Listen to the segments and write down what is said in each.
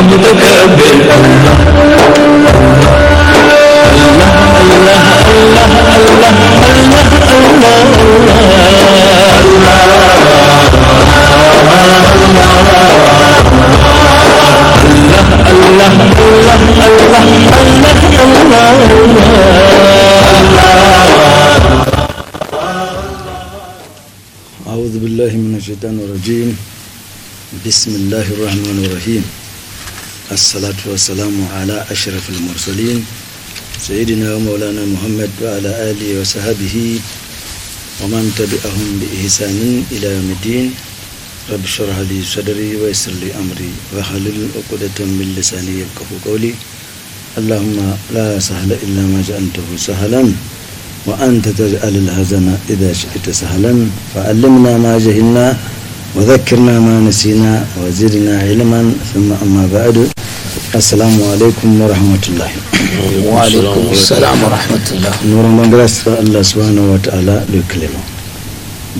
متكبر أعوذ بالله من الشيطان الرجيم. بسم الله الرحمن الرحيم. الصلاة والسلام على أشرف المرسلين سيدنا ومولانا محمد وعلى آله وصحبه ومن تبعهم بإحسان إلى يوم الدين. رب اشرح لي صدري ويسر لي أمري واحلل عقدة من لساني يفقهوا قولي. اللهم لا سهل إلا ما جعلته سهلا وأنت تجعل الحزن إذا شئت سهلا فعلمنا ما جهلنا وذكرنا ما نسينا وزدنا علما ثم أما بعد. السلام عليكم ورحمة الله. وعليكم السلام ورحمة الله. Nous rendons grâce à Allah subhanahu wa ta'ala le clément,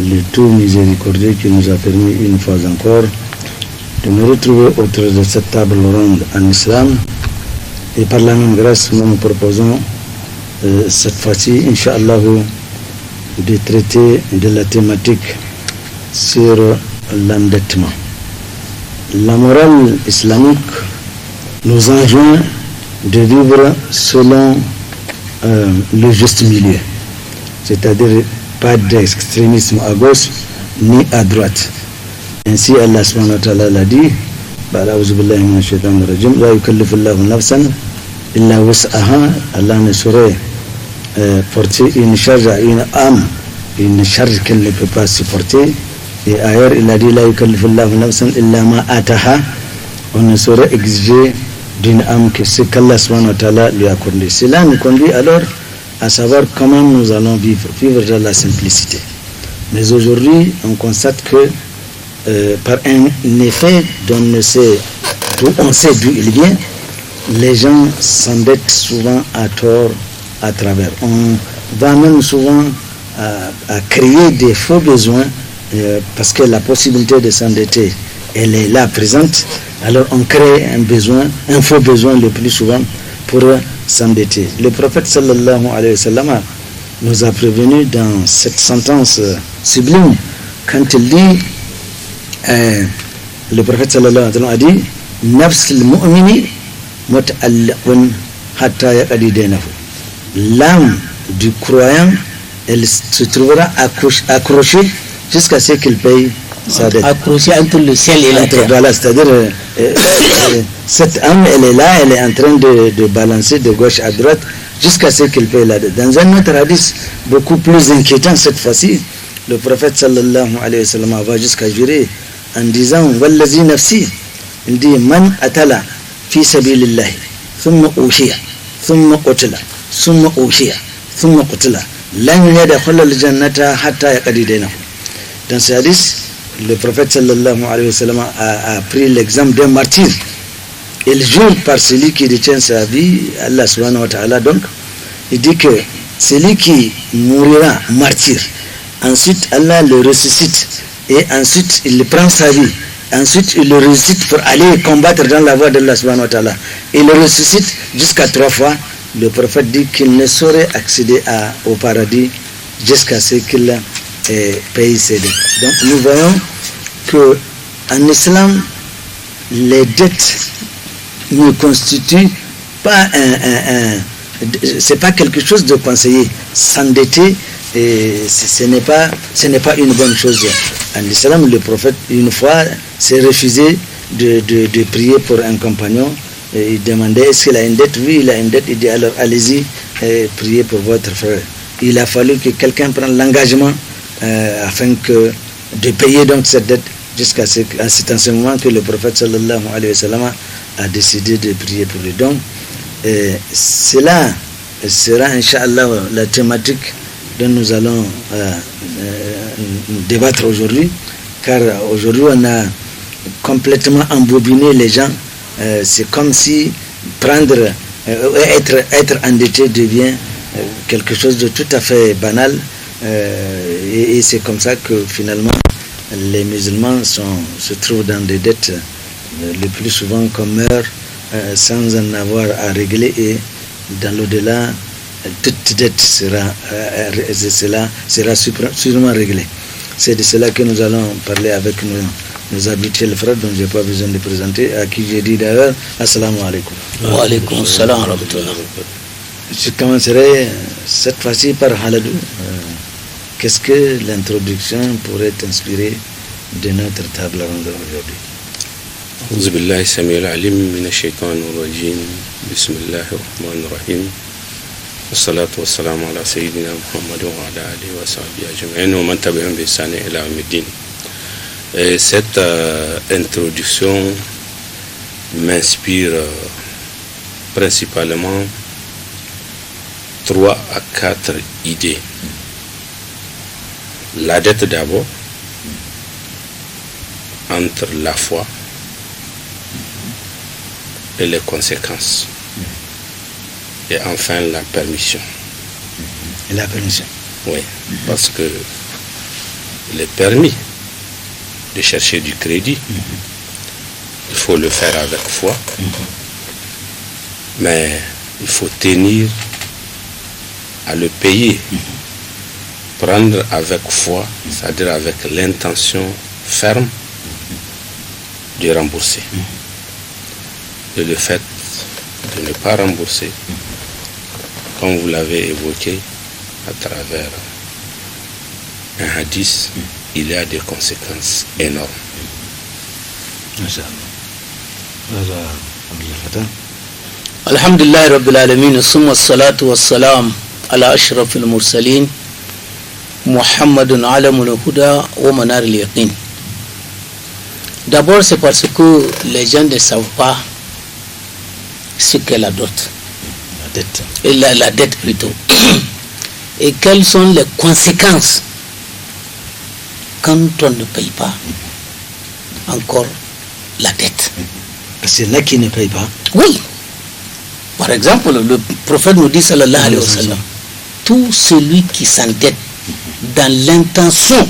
le tout miséricordieux qui nous a permis une fois encore de nous retrouver autour de cette table ronde en islam, et par la même grâce nous nous proposons cette fois-ci, Inch'Allah, de traiter de la thématique sur l'endettement. La morale islamique nous enjoint de vivre selon le juste milieu, c'est-à-dire pas d'extrémisme à gauche ni à droite. Ainsi Allah subhanahu wa ta'ala l'a dit, la yukallifullahu nafsan illa wus'aha. Allah ne saurait porter une charge à une âme, une charge qu'elle ne peut pas supporter. Et ailleurs il a dit la yukallifullahu nafsan illa ma ataha. On ne saurait exiger d'une âme que ce qu'Allah subhanahu wa ta'ala lui a accordé. Cela nous conduit alors à savoir comment nous allons vivre dans la simplicité. Mais aujourd'hui on constate que par un effet dont on sait d'où il vient, les gens s'endettent souvent à tort, à travers. On va même souvent à créer des faux besoins parce que la possibilité de s'endetter, elle est là présente. Alors on crée un faux besoin le plus souvent pour s'endetter. Le prophète sallallahu alayhi wa sallam nous a prévenu dans cette sentence sublime quand il dit, le prophète sallallahu alayhi wa sallam a dit, nafs al-mu'mini muta'alliqun hatta yaqdi daynahu. L'âme du croyant, elle se trouvera accrochée jusqu'à ce qu'il paye sa dette. Accrochée entre le ciel et la terre. Voilà, c'est-à-dire cette âme, elle est là, elle est en train de balancer de gauche à droite jusqu'à ce qu'il paye la dette. Dans un autre hadith beaucoup plus inquiétant cette fois-ci, le prophète sallallahu alayhi wa sallam va jusqu'à jurer en disant wallazi nafsi, il dit man atala fi sabilillahi thumma ushiya thumma qutila thumma ushiya thumma qutila lan yadkhula al-jannata hatta yaqdi daynahu. Dans ce hadith, le prophète sallallahu alayhi wa sallam a pris l'exemple d'un martyr. Il jure par celui qui détient sa vie, Allah subhanahu wa ta'ala. Donc il dit que celui qui mourira martyr, ensuite Allah le ressuscite et ensuite il prend sa vie. Ensuite, il le ressuscite pour aller combattre dans la voie de Allah subhanahu wa ta'ala. Il le ressuscite jusqu'à 3 fois. Le prophète dit qu'il ne saurait accéder au paradis jusqu'à ce qu'il paye ses dettes. Donc, nous voyons que en islam, les dettes ne constituent pas c'est pas quelque chose de conseillé. S'endetter, ce n'est pas une bonne chose. En islam, le prophète, une fois, s'est refusé de prier pour un compagnon. Et il demandait est-ce qu'il a une dette. Oui, il a une dette. Il dit alors allez-y, priez pour votre frère. Il a fallu que quelqu'un prenne l'engagement afin de payer donc cette dette, jusqu'à c'est en ce moment que le prophète sallallahu alayhi wa sallam a décidé de prier pour lui. Donc cela sera Inch'Allah la thématique dont nous allons débattre aujourd'hui, car aujourd'hui on a complètement embobiné les gens. C'est comme si être endetté devient quelque chose de tout à fait banal, et c'est comme ça que finalement les musulmans se trouvent dans des dettes le plus souvent qu'on meurt sans en avoir à régler, et dans l'au-delà, toute dette sera sûrement réglée. C'est de cela que nous allons parler avec nos habituels frères dont je n'ai pas besoin de présenter, à qui j'ai dit d'ailleurs Assalamu alaikum. Wa alaikum salam wa rahmatullah. Je commencerai cette fois-ci par Haladou. Qu'est-ce que l'introduction pourrait inspirer de notre table ronde aujourd'hui? أعوذ بالله السميع العليم من الشيطان الرجيم بسم الله الرحمن الرحيم والصلاة والسلام على سيدنا محمد وعلى آله وصحبه أجمعين ومن تبعهم بإحسان إلى يوم الدين. Cette introduction m'inspire principalement 3 à 4 idées. La dette d'abord, entre la foi et les conséquences. Et enfin la permission. Et la permission. Oui, parce que il est permis de chercher du crédit. Il faut le faire avec foi. Mais il faut tenir à le payer. Prendre avec foi, c'est-à-dire avec l'intention ferme de rembourser. Et le fait de ne pas rembourser, comme vous l'avez évoqué à travers un hadith, il y a des conséquences énormes. Alhamdulillah Rabbil Alamin, summa salatu wa salam ala ashrafil mursalin, Muhammadun alamul huda wa manar al-yaqin. D'abord, c'est parce que les gens ne savent pas ce qu'est la dot. La dette. Et la dette plutôt. Et quelles sont les conséquences quand on ne paye pas encore la dette. C'est là qui ne paye pas. Oui. Par exemple, le prophète nous dit, sallallahu alayhi wa sallam, tout celui qui s'endette dans l'intention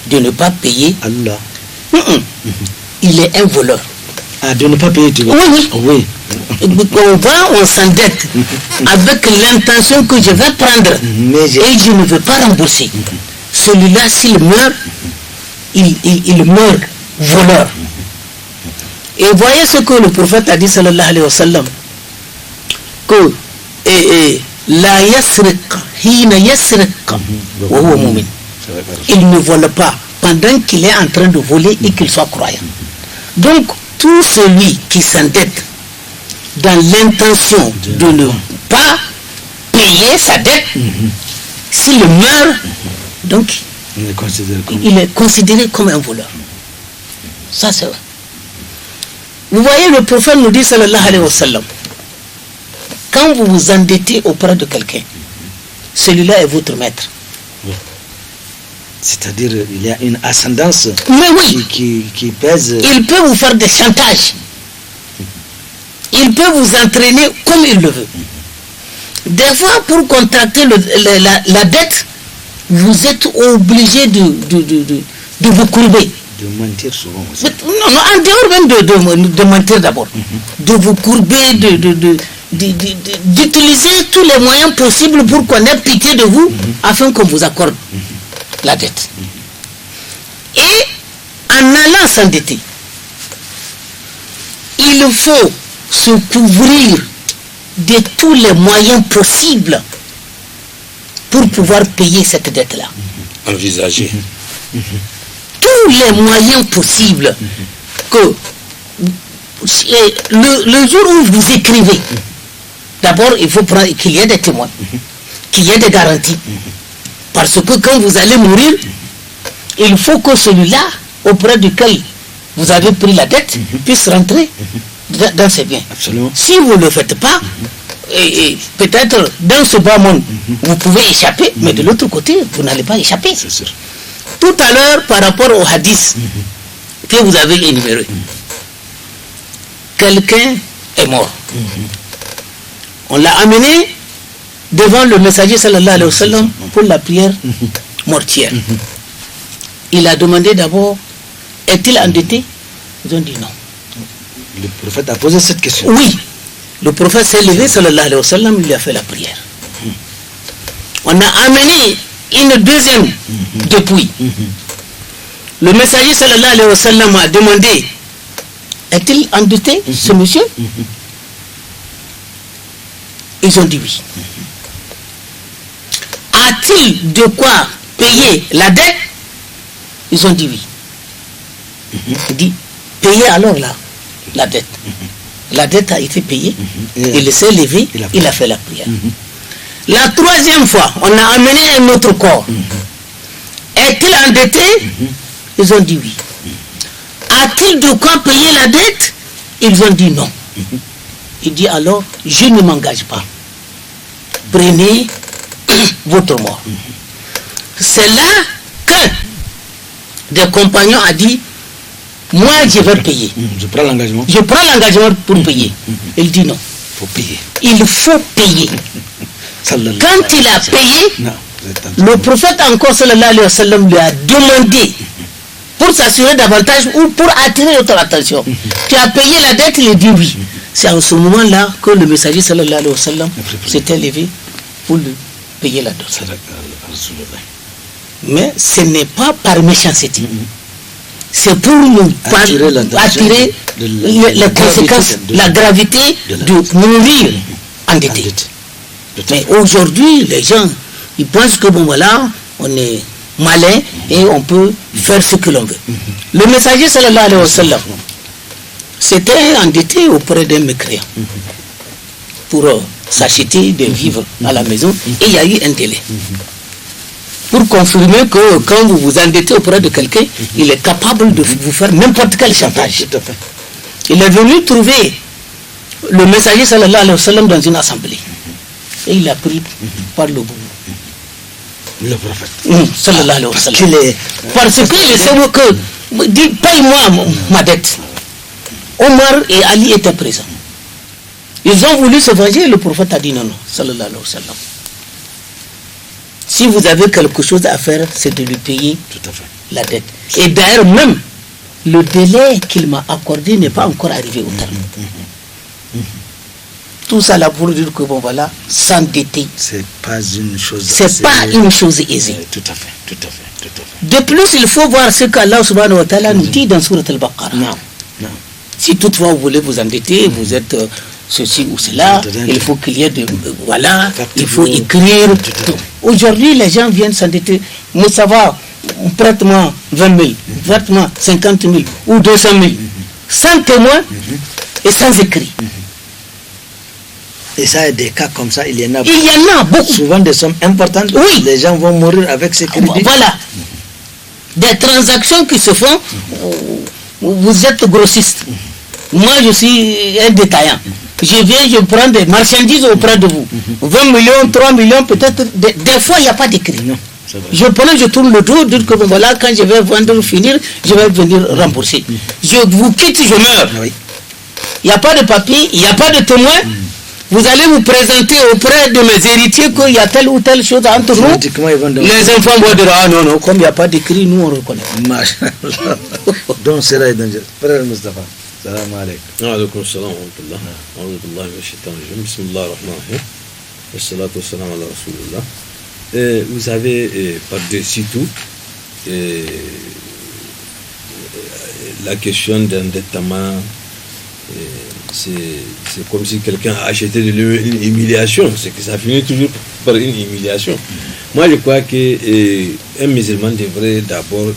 de ne pas payer, Allah. Il est un voleur. Ah, de ne pas payer, tu veux? Oui, oui. On s'endette avec l'intention que je vais prendre et je ne veux pas rembourser. Celui-là, s'il meurt, il meurt voleur. Et voyez ce que le prophète a dit, sallallahu alayhi wa sallam, que la yasriq hina yasriq wa huwa mu'min. Il ne vole pas pendant qu'il est en train de voler et qu'il soit croyant. Donc, tout celui qui s'endette dans l'intention de ne pas payer sa dette, s'il meurt, donc il est considéré comme un voleur. Ça c'est vrai. Vous voyez, le prophète nous dit, sallallahu alayhi wa sallam, quand vous vous endettez auprès de quelqu'un, celui-là est votre maître. C'est-à-dire, il y a une ascendance qui pèse. Il peut vous faire des chantages. Il peut vous entraîner comme il le veut. Des fois, pour contracter la dette, vous êtes obligé de vous courber. De mentir souvent aussi. Non, en dehors même de mentir d'abord. De vous courber, d'utiliser tous les moyens possibles pour qu'on ait pitié de vous, afin qu'on vous accorde la dette. Et en allant s'endetter, il faut se couvrir de tous les moyens possibles pour pouvoir payer cette dette-là. Envisager. Tous les moyens possibles que le jour où vous écrivez, d'abord il faut qu'il y ait des témoins, qu'il y ait des garanties. Parce que quand vous allez mourir, il faut que celui-là auprès duquel vous avez pris la dette puisse rentrer dans ses biens. Absolument. Si vous ne le faites pas, peut-être dans ce bas monde, vous pouvez échapper, mais de l'autre côté, vous n'allez pas échapper. C'est sûr. Tout à l'heure, par rapport au hadith que vous avez énuméré, quelqu'un est mort. On l'a amené devant le messager sallallahu alayhi wa sallam pour la prière mortière. Il a demandé d'abord, est-il endetté? Ils ont dit non. Le prophète a posé cette question. Oui. Le prophète s'est levé, sallallahu alayhi wa sallam, il lui a fait la prière. On a amené une deuxième dépouille. Le messager, sallallahu alayhi wa sallam, a demandé, est-il endetté, ce monsieur? Ils ont dit oui. A-t-il de quoi payer la dette? Ils ont dit oui. Il dit, payez alors la dette. La dette a été payée, il s'est levé, il a fait la prière. La troisième fois, on a amené un autre corps. Est-il endetté? Ils ont dit oui. A-t-il de quoi payer la dette? Ils ont dit non. Il dit alors, je ne m'engage pas. Prenez votre mort. C'est là que des compagnons ont dit, moi je vais payer. Je prends l'engagement. Je prends l'engagement pour payer. Il dit non. Il faut payer. Il faut payer. Quand il a payé, le prophète encore sallallahu alayhi wa sallam lui a demandé pour s'assurer davantage ou pour attirer notre attention. Tu as payé la dette? Il dit oui. C'est en ce moment-là que le messager sallallahu alayhi wa sallam s'était levé pour lui payer la dette. Mais ce n'est pas par méchanceté. C'est pour nous attirer les conséquences, la gravité de mourir endetté. Mais aujourd'hui, les gens, ils pensent que bon voilà, on est malin et on peut faire ce que l'on veut. Le messager sallallahu alayhi wa sallam s'était endetté auprès d'un mécréant pour s'acheter des vivres à la maison et il y a eu un délai. Pour confirmer que quand vous vous endettez auprès de quelqu'un, il est capable de vous faire n'importe quel chantage. Il est venu trouver le messager sallallahu alayhi wa sallam dans une assemblée. Et il a pris par le bout. Le prophète. Sallallahu alayhi wa sallam. Parce qu'il sait que, dit, paye-moi ma dette. Omar et Ali étaient présents. Ils ont voulu se venger, le prophète a dit non, non, sallallahu alayhi wa sallam. Si vous avez quelque chose à faire, c'est de lui payer la dette. Et d'ailleurs, même le délai qu'il m'a accordé n'est pas encore arrivé au terme. Tout ça là pour dire que bon voilà, s'endetter. C'est pas une chose. C'est pas une chose aisée. Tout à fait. De plus, il faut voir ce qu'Allah subhanahu wa ta'ala nous dit dans Surat al-Baqarah. Non. Si toutefois vous voulez vous endetter, vous êtes ceci ou cela, il faut qu'il y ait de... voilà, il faut écrire. Aujourd'hui, les gens viennent s'endetter. Mais ça va, prête-moi 20 000, prête-moi 50 000 ou 200 000, sans témoin et sans écrit. Et ça, des cas comme ça, il y en a beaucoup. Il y en a beaucoup. Souvent des sommes importantes. Oui. Les gens vont mourir avec ces crédits. Voilà. Des transactions qui se font, vous êtes grossiste. Moi, je suis un détaillant. Je viens, je prends des marchandises auprès de vous. 20 millions, 3 millions, peut-être. Des fois, il n'y a pas d'écrit. Je prends, je tourne le dos, dire que voilà, quand je vais vendre, finir, je vais venir rembourser. Je vous quitte, je meurs. Il n'y a pas de papier, il n'y a pas de témoin. Vous allez vous présenter auprès de mes héritiers qu'il y a telle ou telle chose entre nous. Les enfants vont dire, ah non, comme il n'y a pas d'écrit, nous on reconnaît. Donc cela est dangereux. Frère Mustafa, salam alaikum. Wa alaikum salam wa rahmatullah. A'udhu billahi minash shaitanir rajim. Bismillahir rahmanir rahim. Wassalatu wassalamu ala rasulillah. Vous avez par-dessus tout la question d'endettement. C'est comme si quelqu'un a acheté de lui une humiliation, c'est que ça finit toujours par une humiliation. Moi je crois qu'un musulman devrait d'abord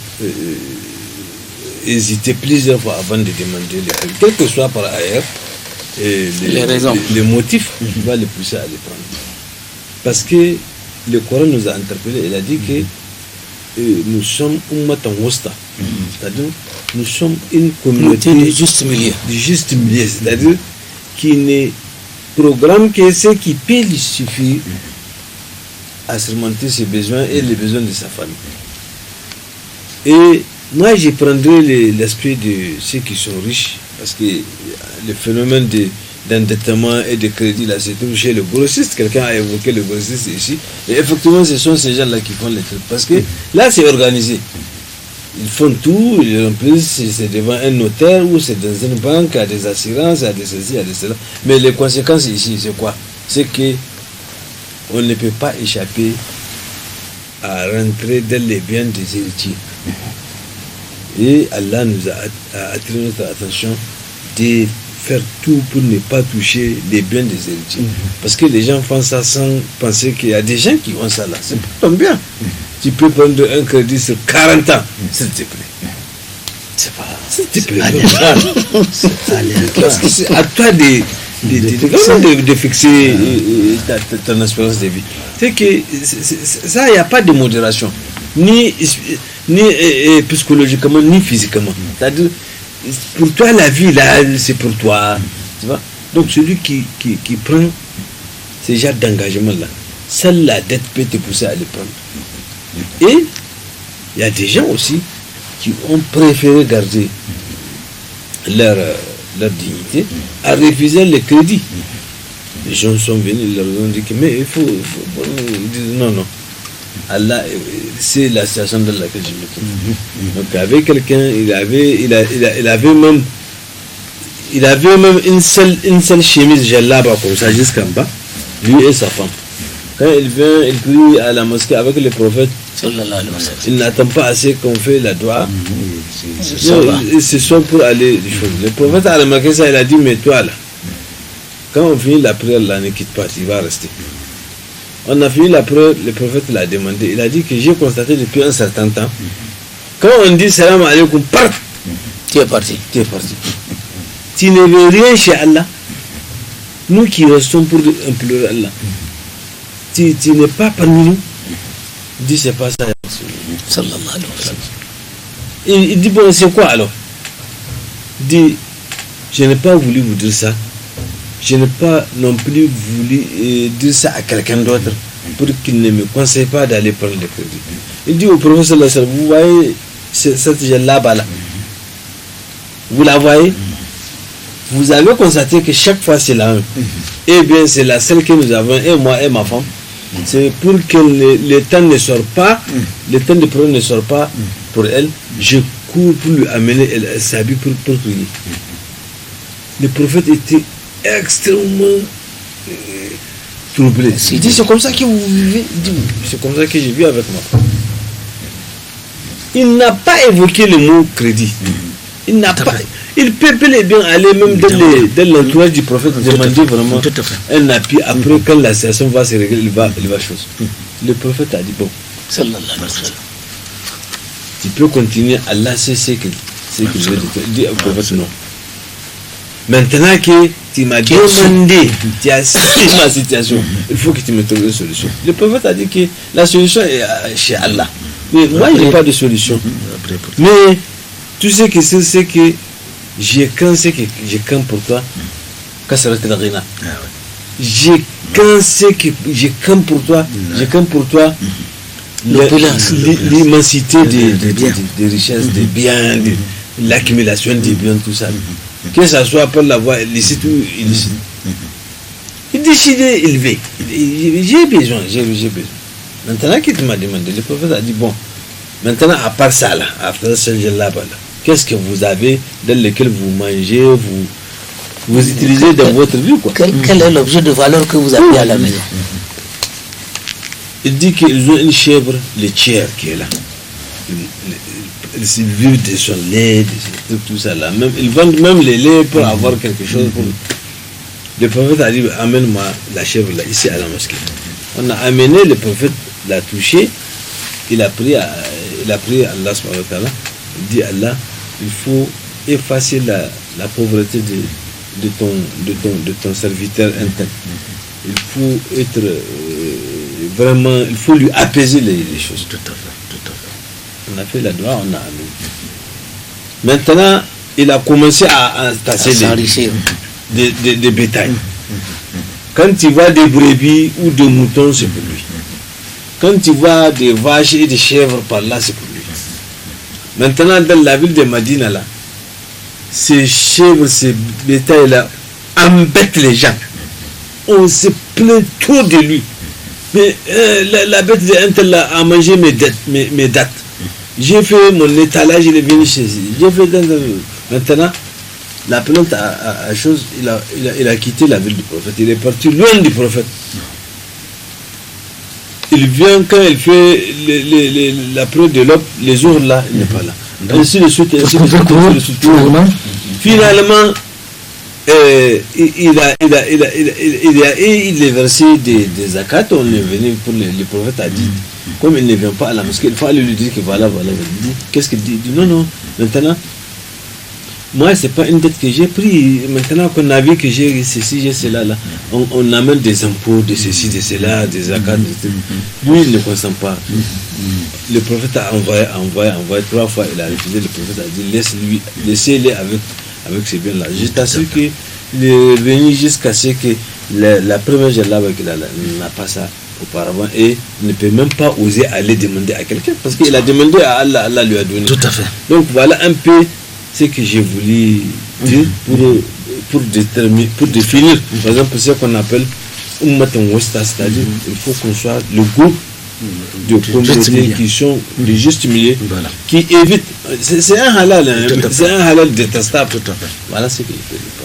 hésiter plusieurs fois avant de demander les prix, quel que soit par ailleurs les raisons, les motifs qui vont les pousser à les prendre. Parce que le Coran nous a interpellés, il a dit que nous sommes ummatan wasta, c'est-à-dire nous sommes une communauté du juste milieu. C'est-à-dire qui ne programme que ce qui peut lui suffire à surmonter ses besoins et les besoins de sa famille. Et moi, je prendrai l'esprit de ceux qui sont riches, parce que le phénomène d'endettement et de crédit, là, c'est tout chez le grossiste. Quelqu'un a évoqué le grossiste ici. Et effectivement, ce sont ces gens-là qui font les trucs. Parce que là, c'est organisé. Ils font tout, ils remplissent, c'est devant un notaire ou c'est dans une banque, il y a des assurances, il y a des ceci, il y a des cela. Mais les conséquences ici, c'est quoi? C'est que on ne peut pas échapper à rentrer dans les biens des héritiers. Et Allah nous a attiré notre attention de faire tout pour ne pas toucher les biens des héritiers. Parce que les gens font ça sans penser qu'il y a des gens qui ont ça là. C'est pas ton bien. Tu peux prendre un crédit sur 40 ans, s'il te plaît. C'est pas. S'il te plaît. C'est aléatoire. Parce que c'est à toi de fixer ton espérance de vie. C'est que ça, il n'y a pas de modération. Ni psychologiquement, ni physiquement. C'est-à-dire, pour toi, la vie, là, c'est pour toi. Tu vois? Donc, celui qui prend ces genres d'engagement-là, seule la dette peut te pousser à le prendre. Et il y a des gens aussi qui ont préféré garder leur dignité à refuser les crédits. Les gens sont venus, ils leur ont dit que mais il faut ils disent non. Allah, c'est la situation dans laquelle je me trouve. Donc avec quelqu'un, il avait même une seule chemise jalaba comme ça jusqu'en bas, lui et sa femme. Quand il vient, il prie à la mosquée avec le prophète. Il n'attend pas assez qu'on fait la doigt. Il se soit pour aller. Le prophète a remarqué ça, il a dit mais toi là, quand on finit la prière là, ne quitte pas, il va rester. On a fini la prière, le prophète l'a demandé. Il a dit que j'ai constaté depuis un certain temps, quand on dit salam alaikum, part, Tu es parti. Tu ne veux rien chez Allah. Nous qui restons pour implorer Allah. Tu n'es pas parmi nous. Il dit c'est pas ça. Sallallahu alayhi wa sallam. Il dit bon c'est quoi alors? Il dit je n'ai pas voulu vous dire ça. Je n'ai pas non plus voulu dire ça à quelqu'un d'autre pour qu'il ne me conseille pas d'aller prendre le crédit. Il dit au professeur sallallahu alayhi wa sallam, vous voyez cette là-bas là. Vous la voyez? Vous avez constaté que chaque fois c'est la même. Eh bien c'est la seule que nous avons, et moi et ma femme. C'est pour que le temps ne sort pas, le temps de problème ne sort pas pour elle. Je cours pour lui amener elle s'habille pour prier. Le prophète était extrêmement troublé. Il dit c'est comme ça que vous vivez. C'est comme ça que j'ai vu avec ma femme. Il n'a pas évoqué le mot crédit. Il n'a pas. Il peut bien aller même dans l'entourage du prophète demander vraiment un appui. Après, quand la situation va se régler, il va chose. Le prophète a dit bon, tu peux continuer. Allah sait ce qu'il veut dire. Il dit au prophète non. Maintenant que tu m'as demandé, tu as assisté ma situation, il faut que tu me trouves une solution. Le prophète a dit que la solution est chez Allah. Mais moi, je n'ai pas de solution. Mais tout ce que c'est que j'ai craint pour toi, j'ai craint pour toi l'immensité des richesses, des biens, l'accumulation des biens, tout ça. Que ça soit par la voie illicite ou illicite. Il décide d'élever. J'ai besoin. Maintenant qu'il m'a demandé, le prophète a dit bon, maintenant à part ça là, après ce là-bas là, qu'est-ce que vous avez dans lequel vous mangez, vous utilisez dans votre vie quoi? Quel est l'objet de valeur que vous avez à la maison? Il dit qu'ils ont une chèvre laitière qui est là. Ils vivent de son lait, de tout ça là. Même, ils vendent même les laits pour avoir quelque chose. Le prophète a dit amène-moi la chèvre là, ici à la mosquée. On a amené, le prophète l'a touché, il a prié Allah subhanahu wa ta'ala. Il dit Allah, il faut effacer la pauvreté de ton serviteur interne. Il faut être vraiment, il faut lui apaiser les choses. Tout à fait. On a fait la doigt, on a amené. Maintenant, il a commencé à tasser des bétails. Quand tu vois des brebis ou des moutons, c'est pour lui. Quand tu vois des vaches et des chèvres par là, c'est pour lui. Maintenant, dans la ville de Madina, là, ces chèvres, ces bétails-là, embêtent les gens. On se plaint trop de lui. Mais la bête de un tel a mangé mes dates. j'ai fait mon étalage, il est venu chez lui. J'ai fait maintenant, la plante a chose, il a quitté la ville du prophète, il est parti loin du prophète. Il vient quand il fait la preuve de l'homme, les jours là, il n'est pas là. Ainsi de suite, ainsi de suite. Finalement, il est versé des zakats, on est venu pour le prophète a dit, comme il ne vient pas à la mosquée, il faut aller lui dire que voilà. Il dit, qu'est-ce qu'il dit? Il dit non, maintenant, moi, c'est pas une dette que j'ai pris. Maintenant qu'on a vu que j'ai ceci, j'ai cela, là, on amène des impôts, de ceci, de cela, des zakats. Lui, il ne consent pas. Le prophète a envoyé 3 fois, il a refusé. Le prophète a dit, laissez-les avec ces biens-là. Je t'assure qu'il est venu jusqu'à ce que la première là qu'il n'a pas ça auparavant et ne peut même pas oser aller demander à quelqu'un parce qu'il a demandé à Allah, Allah lui a donné. Tout à fait. Donc voilà un peu ce que j'ai voulu dire pour définir, par exemple, ce qu'on appelle Ummatan Wasta, c'est-à-dire il faut qu'on soit le groupe de communautés qui sont de juste milieu, qui évitent. C'est un halal, c'est un halal détestable. Tout à fait. Voilà ce que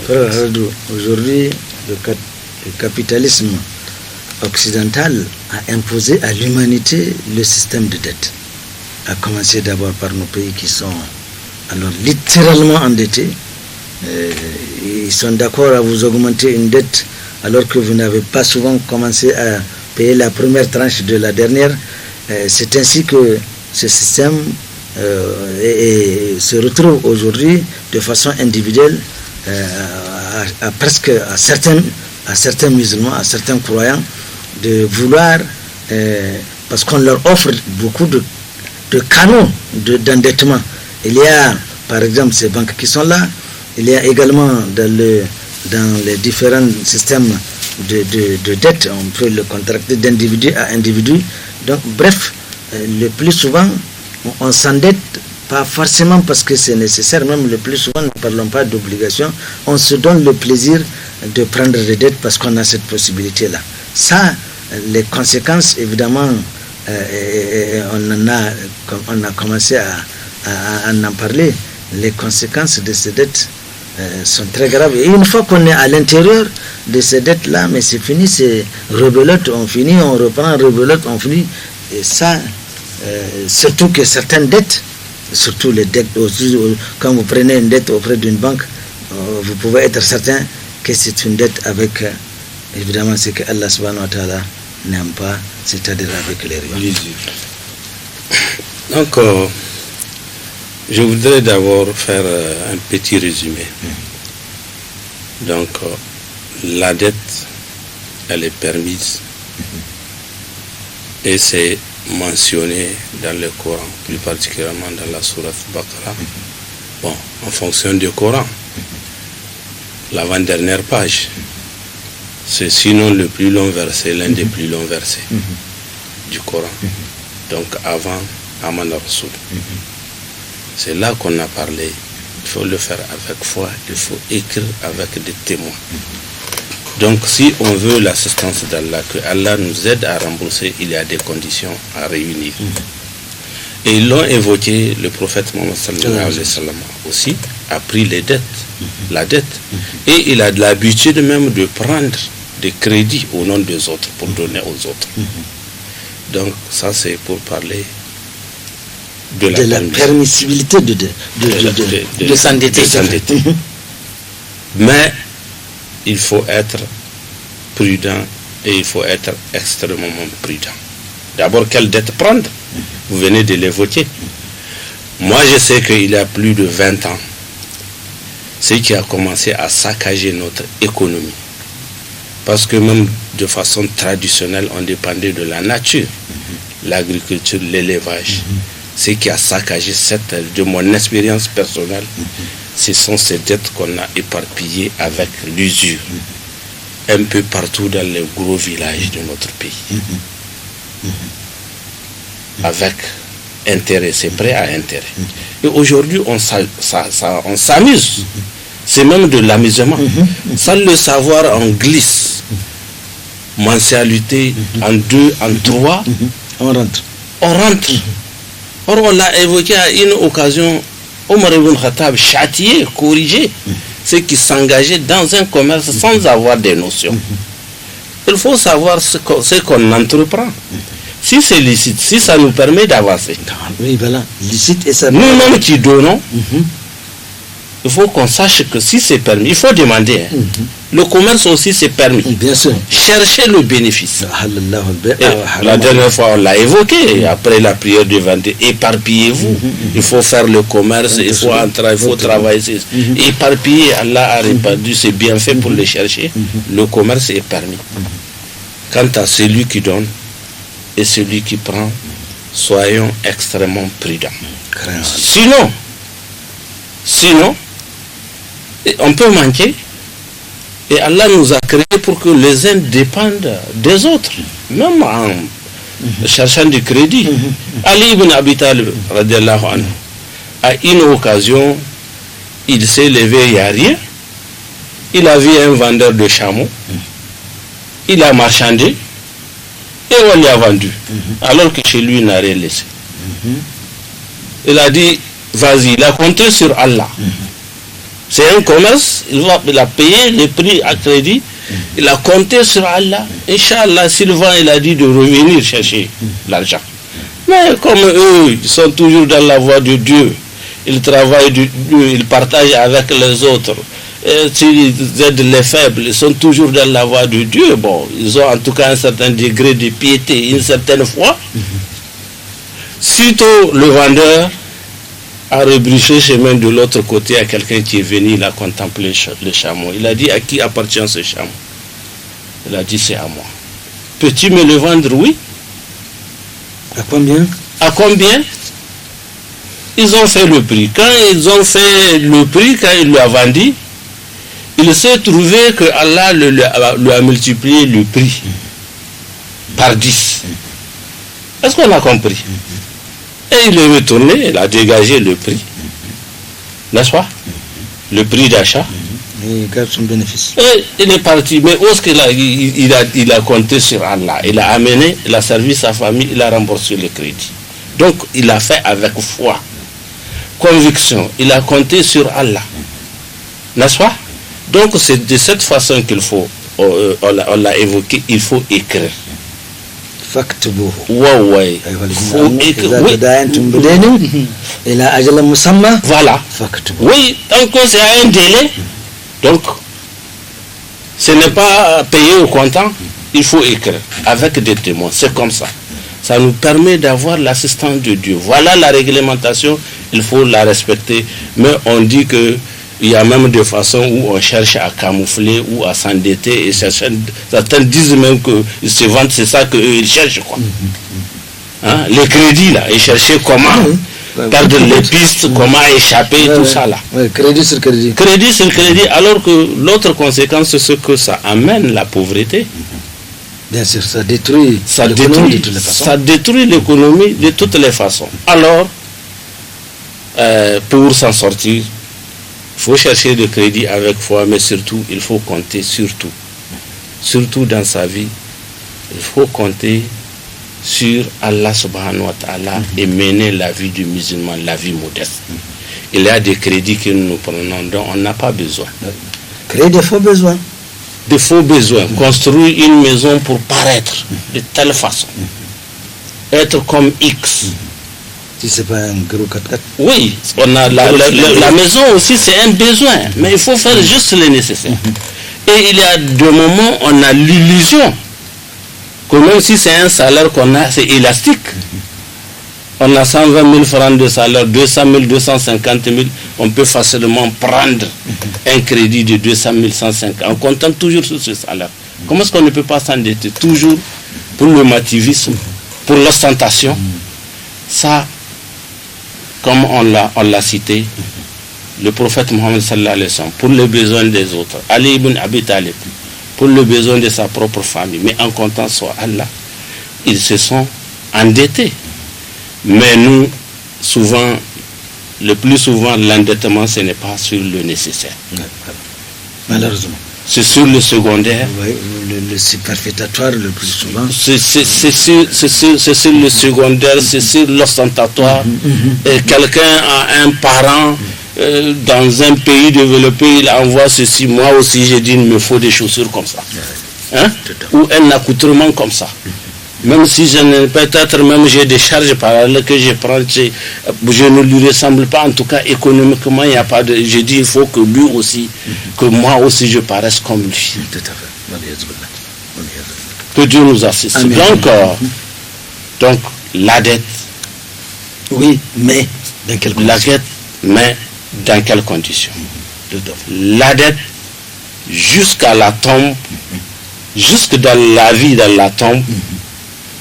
Frère Hardou, aujourd'hui, le capitalisme occidental a imposé à l'humanité le système de dette. À commencer d'abord par nos pays qui sont alors littéralement endettés. Ils sont d'accord à vous augmenter une dette alors que vous n'avez pas souvent commencé à payer la première tranche de la dernière. C'est ainsi que ce système se retrouve aujourd'hui de façon individuelle à certains musulmans, à certains croyants, de vouloir, parce qu'on leur offre beaucoup de canaux d'endettement. Il y a par exemple ces banques qui sont là, il y a également dans les différents systèmes de dette, on peut le contracter d'individu à individu. Donc bref, le plus souvent on s'endette pas forcément parce que c'est nécessaire, même le plus souvent, ne parlons pas d'obligation, on se donne le plaisir de prendre des dettes parce qu'on a cette possibilité-là. Ça, les conséquences, évidemment, on a commencé à en parler, les conséquences de ces dettes sont très graves. Et une fois qu'on est à l'intérieur de ces dettes-là, mais c'est fini, c'est rebelote, on finit, on reprend, rebelote, on finit. Et ça, surtout que certaines dettes, surtout les dettes, quand vous prenez une dette auprès d'une banque, vous pouvez être certain que c'est une dette avec, évidemment, ce que Allah subhanahu wa ta'ala n'aime pas, c'est-à-dire avec les riba. Donc, je voudrais d'abord faire un petit résumé. Donc, la dette, elle est permise et c'est mentionné dans le Coran, plus particulièrement dans la sourate Baqarah. Bon, en fonction du Coran, l'avant-dernière page, c'est sinon le plus long verset, l'un des plus longs versets du Coran. Donc avant Aman Rasoul. C'est là qu'on a parlé. Il faut le faire avec foi, il faut écrire avec des témoins. Donc si on veut l'assistance d'Allah, que Allah nous aide à rembourser, il y a des conditions à réunir. Et ils l'ont évoqué, le prophète Mohammed sallallahu alayhi wa sallam aussi a pris les dettes, la dette. Et il a de l'habitude même de prendre des crédits au nom des autres pour donner aux autres. Donc ça c'est pour parler de la permissibilité de s'endetter. Mais il faut être prudent et il faut être extrêmement prudent. D'abord, quelle dette prendre? Vous venez de l'évoquer. Moi, je sais qu'il y a plus de 20 ans, ce qui a commencé à saccager notre économie. Parce que même de façon traditionnelle, on dépendait de la nature, l'agriculture, l'élevage. Ce qui a saccagé de mon expérience personnelle, ce sont ces dettes qu'on a éparpillées avec l'usure, un peu partout dans les gros villages de notre pays. Avec intérêt, c'est prêt à intérêt. Et aujourd'hui, on s'amuse. C'est même de l'amusement. Sans le savoir, on glisse. Mensualité en 2, en 3, on rentre. Or, on l'a évoqué à une occasion, Omar ibn Khattab châtié, corrigé ceux qui s'engageaient dans un commerce sans avoir des notions. Il faut savoir ce qu'on entreprend. Si c'est licite, si ça nous permet d'avancer. Oui, voilà, licite et ça. Nous-mêmes qui donnons, il faut qu'on sache que si c'est permis, il faut demander. Le commerce aussi c'est permis. Bien sûr. Chercher le bénéfice. La dernière fois on l'a évoqué, après la prière du 22, éparpillez-vous. Il faut faire le commerce, il faut travailler. Éparpiller, Allah a répandu ses bienfaits pour les chercher. Le commerce est permis. Quant à celui qui donne et celui qui prend, soyons extrêmement prudents. Sinon, on peut manquer. Et Allah nous a créés pour que les uns dépendent des autres, même en cherchant du crédit. Ali ibn Abi Talib, radiallahu anhu, à une occasion, il s'est levé, il n'y a rien. Il a vu un vendeur de chameaux. Il a marchandé et on lui a vendu. Alors que chez lui, il n'a rien laissé. Il a dit, vas-y, il a compté sur Allah. C'est un commerce, il a payé le prix à crédit, il a compté sur Allah. Inch'Allah, s'il vend, il a dit de revenir chercher l'argent. Mais comme eux, ils sont toujours dans la voie de Dieu, ils travaillent de Dieu, ils partagent avec les autres. S'ils aident les faibles, ils sont toujours dans la voie de Dieu. Bon, ils ont en tout cas un certain degré de piété, une certaine foi. Sitôt, le vendeur a rebrouché chemin de l'autre côté à quelqu'un qui est venu, il a contemplé le chameau. Il a dit, à qui appartient ce chameau? Il a dit, c'est à moi. Peux-tu me le vendre? Oui. À combien? À combien? Ils ont fait le prix. Quand ils ont fait le prix, quand il lui a vendu, il s'est trouvé que Allah lui a multiplié le prix par 10. Est-ce qu'on a compris? Et il est retourné, il a dégagé le prix, n'est-ce pas? Le prix d'achat. Il garde son bénéfice. Et il est parti. Mais où est-ce qu'il a compté sur Allah? Il a amené, il a servi sa famille, il a remboursé le crédit. Donc il a fait avec foi, conviction. Il a compté sur Allah, n'est-ce pas? Donc c'est de cette façon qu'il faut, on l'a évoqué, il faut écrire. Ouais. Voilà. Oui, tant que c'est à un délai, donc ce n'est pas payé au comptant, il faut écrire avec des témoins. C'est comme ça. Ça nous permet d'avoir l'assistance de Dieu. Voilà la réglementation, il faut la respecter. Mais on dit que il y a même des façons où on cherche à camoufler ou à s'endetter et certains disent même qu'ils se vendent, c'est ça qu'ils cherchent, quoi. Hein? Les crédits là, ils cherchaient comment perdre les pistes, comment échapper, tout ça là. Crédit sur crédit. Crédit sur crédit, alors que l'autre conséquence c'est ce que ça amène, la pauvreté. Bien sûr, ça détruit l'économie de toutes les façons. Ça détruit l'économie de toutes les façons. Alors, pour s'en sortir, il faut chercher le crédit avec foi, mais surtout, il faut compter surtout dans sa vie, il faut compter sur Allah subhanahu wa ta'ala et mener la vie du musulman, la vie modeste. Il y a des crédits que nous prenons dont on n'a pas besoin. Créer des faux besoins. Des faux besoins. Construire une maison pour paraître de telle façon. Être comme X. Si c'est pas un gros 4x4. Oui, on a la maison aussi, c'est un besoin, mais il faut faire juste le nécessaire. Et il y a des moments où on a l'illusion que même si c'est un salaire qu'on a, c'est élastique. On a 120 000 francs de salaire, 200 000, 250 000, on peut facilement prendre un crédit de 200 000, 150 en comptant toujours sur ce salaire. Comment est-ce qu'on ne peut pas s'endetter toujours pour le mativisme, pour l'ostentation? Ça, comme on l'a cité, le prophète Mohammed sallallahu alayhi wa sallam, pour les besoins des autres, Ali ibn Abi Talib, pour le besoin de sa propre famille, mais en comptant sur Allah, ils se sont endettés. Mais nous, souvent, le plus souvent, l'endettement, ce n'est pas sur le nécessaire. Malheureusement. c'est sur le secondaire. Oui, le superfétatoire le plus souvent. C'est sur le secondaire, c'est sur l'ostentatoire. Quelqu'un a un parent dans un pays développé, il envoie ceci. Moi aussi, j'ai dit, il me faut des chaussures comme ça. Hein? Ou un accoutrement comme ça. Même si je ne peut-être même j'ai des charges parallèles que je prends, je ne lui ressemble pas, en tout cas économiquement, il n'y a pas de. Je dis il faut que lui aussi, que moi aussi je paraisse comme lui. Tout à fait. Que Dieu nous assiste. Donc la dette. Oui, mais dans quelles conditions? La dette, mais dans quelles conditions? La dette jusqu'à la tombe, jusque dans la vie dans la tombe.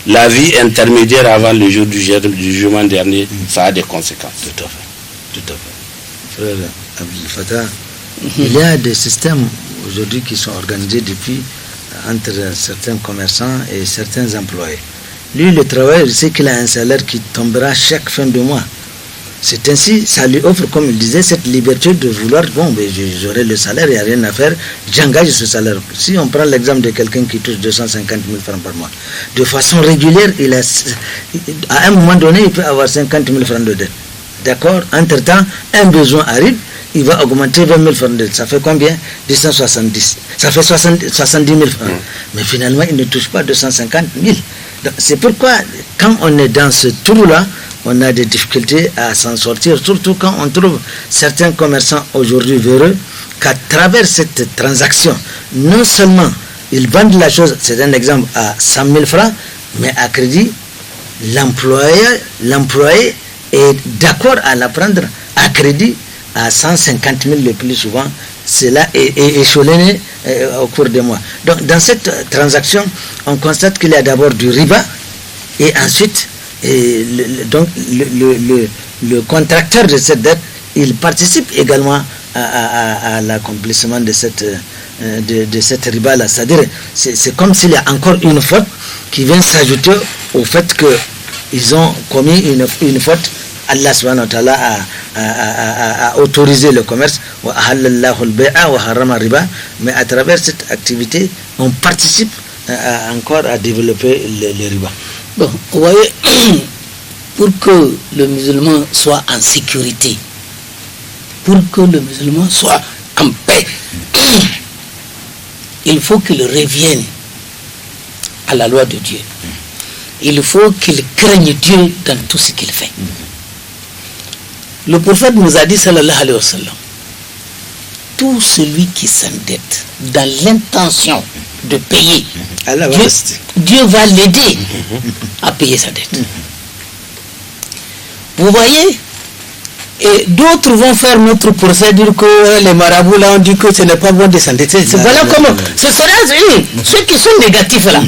La vie intermédiaire avant le jour du jugement dernier, ça a des conséquences. Tout à fait. Frère Abdel Fattah, il y a des systèmes aujourd'hui qui sont organisés depuis entre certains commerçants et certains employés. Lui, le travailleur, il sait qu'il a un salaire qui tombera chaque fin de mois. C'est ainsi, ça lui offre, comme il disait, cette liberté de vouloir, bon, j'aurai le salaire, il n'y a rien à faire, j'engage ce salaire. Si on prend l'exemple de quelqu'un qui touche 250 000 francs par mois, de façon régulière, à un moment donné, il peut avoir 50 000 francs de dette. D'accord? Entre-temps, un besoin arrive, il va augmenter 20 000 francs de dette. Ça fait combien? 270. Ça fait 70 000 francs. Mais finalement, il ne touche pas 250 000. C'est pourquoi, quand on est dans ce trou-là, on a des difficultés à s'en sortir, surtout quand on trouve certains commerçants aujourd'hui véreux qu'à travers cette transaction, non seulement ils vendent la chose, c'est un exemple, à 100 000 francs, mais à crédit, l'employé est d'accord à la prendre à crédit à 150 000 le plus souvent. Cela est échelonné au cours des mois. Donc dans cette transaction, on constate qu'il y a d'abord du riba et ensuite donc le contracteur de cette dette, il participe également à l'accomplissement de cette riba-là. C'est-à-dire, c'est comme s'il y a encore une faute qui vient s'ajouter au fait qu'ils ont commis une faute. Allah subhanahu wa ta'ala a autorisé le commerce, mais à travers cette activité, on participe encore à développer le riba. Bon, vous voyez, pour que le musulman soit en sécurité, pour que le musulman soit en paix, il faut qu'il revienne à la loi de Dieu. Il faut qu'il craigne Dieu dans tout ce qu'il fait. Le prophète nous a dit, sallallahu alayhi wa sallam, tout celui qui s'endette dans l'intention de payer, Dieu va l'aider à payer sa dette. Vous voyez, et d'autres vont faire notre procédure que les marabouts là ont dit que ce n'est pas bon de s'endetter. Voilà comment. Ce sera ceux qui sont négatifs là.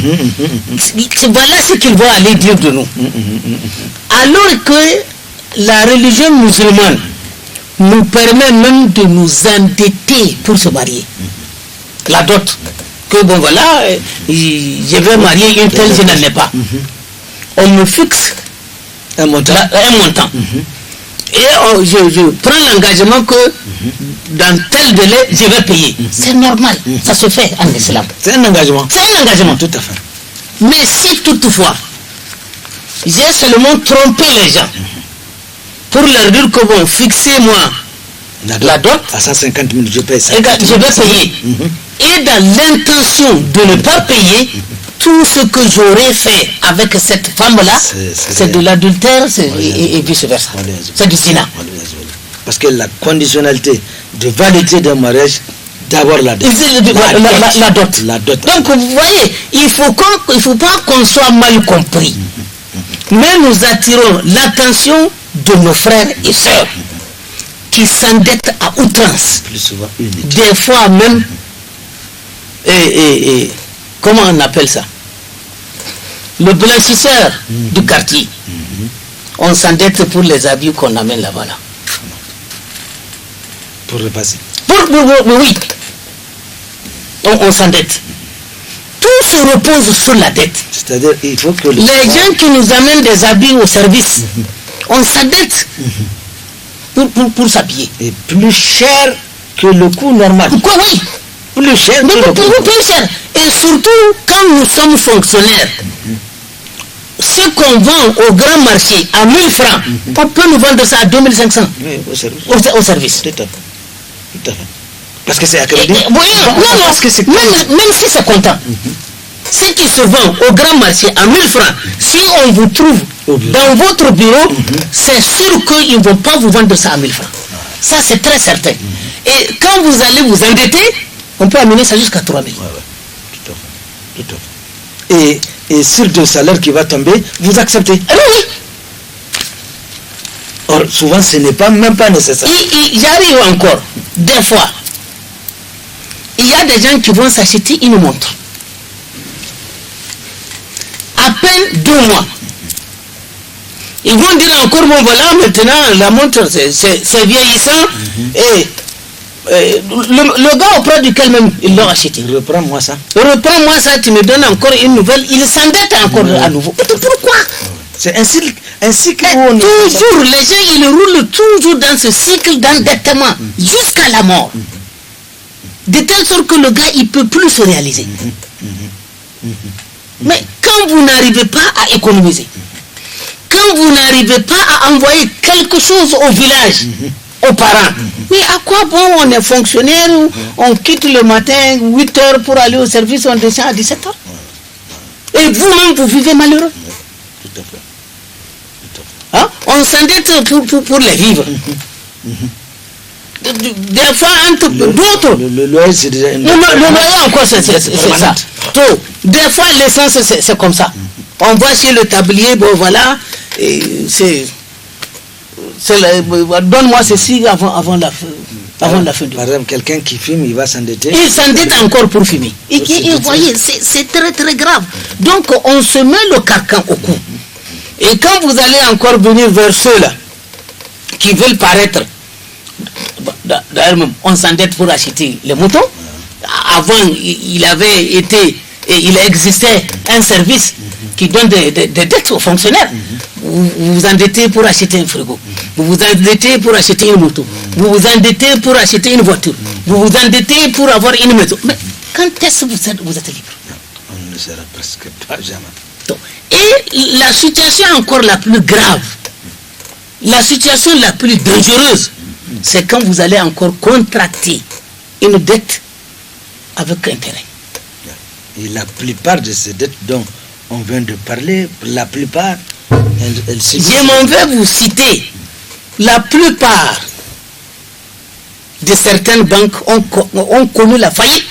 Voilà ce qu'ils vont aller dire de nous. Alors que la religion musulmane nous permet même de nous endetter pour se marier. La dot. Que bon voilà, je vais marier une telle, je n'en ai pas. On me fixe un montant. Et je prends l'engagement que dans tel délai, je vais payer. C'est normal, ça se fait en islam. C'est un engagement. C'est un engagement. Tout à fait. Mais si toutefois, j'ai seulement trompé les gens pour leur dire que bon, fixez-moi la dot. À 150 000, je paye ça. Je vais payer. Et dans l'intention de ne pas payer, tout ce que j'aurais fait avec cette femme-là, c'est de l'adultère et vice-versa. C'est du zina. Parce que la conditionnalité de validité d'un mariage, d'abord la dot. La dot. Donc vous voyez, il ne faut pas qu'on soit mal compris. Mais nous attirons l'attention de nos frères et sœurs qui s'endettent à outrance. Plus souvent, des fois même, comment on appelle ça? Le blanchisseur du quartier. On s'endette pour les habits qu'on amène là-bas. Là. Pour repasser. Oui. On s'endette. Tout se repose sur la dette. C'est-à-dire, il faut que les gens qui nous amènent des habits au service, on s'endette pour s'habiller. Et plus cher que le coût normal. Pourquoi oui? Plus cher. Beaucoup plus cher. Et surtout, quand nous sommes fonctionnaires, ce qu'on vend au grand marché à 1000 francs, on peut nous vendre ça à 2500 au service. Tout à fait. Tout à fait. Parce que c'est accrédité. Même si c'est comptant. Ce qui se vend au grand marché à 1000 francs, si on vous trouve dans votre bureau, c'est sûr qu'ils ne vont pas vous vendre ça à 1000 francs. Ça, c'est très certain. Et quand vous allez vous endetter, on peut amener ça jusqu'à 3000. Tout à fait. Tout à fait. Et sur le salaire qui va tomber, vous acceptez. Oui. Or, souvent, ce n'est même pas nécessaire. J'arrive encore, des fois, il y a des gens qui vont s'acheter une montre. À peine 2 mois. Ils vont dire encore, bon voilà, maintenant, la montre, c'est vieillissant. Et le gars auprès duquel même ils l'ont acheté. Reprends-moi ça. Reprends-moi ça, tu me donnes encore une nouvelle. Il s'endette encore à nouveau. Pourquoi? C'est un cycle où toujours, les gens, ils roulent toujours dans ce cycle d'endettement jusqu'à la mort. De telle sorte que le gars, il ne peut plus se réaliser. Mais quand vous n'arrivez pas à économiser, quand vous n'arrivez pas à envoyer quelque chose au village, aux parents, mais à quoi bon on est fonctionnaire, on quitte le matin 8 heures pour aller au service, on descend à 17 heures. Et vous-même, vous vivez malheureux. Tout à fait. Hein? On s'endette pour les vivre. Des fois, entre d'autres. Le loyer, c'est déjà le loyer encore, c'est ça. Tout. Des fois, l'essence, c'est comme ça. On va chez le tablier, bon voilà, donne-moi ceci avant la fin du mois. Par exemple, quelqu'un qui fume, il va s'endetter. Il s'endette encore pour fumer. Et vous voyez, c'est très très grave. Donc, on se met le carcan au cou. Et quand vous allez encore venir vers ceux-là qui veulent paraître, d'ailleurs même, on s'endette pour acheter les moutons. Avant, il avait été, et il existait un service qui donne des dettes aux fonctionnaires. Vous vous endettez pour acheter un frigo. Vous vous endettez pour acheter une moto. Vous vous endettez pour acheter une voiture. Vous vous endettez pour avoir une maison. Mais quand est-ce que vous êtes libre? On ne sera presque pas jamais. Et la situation encore la plus grave, la situation la plus dangereuse, c'est quand vous allez encore contracter une dette avec intérêt. Et la plupart de ces dettes dont on vient de parler, la plupart, elles je m'en vais vous citer. La plupart de certaines banques ont connu la faillite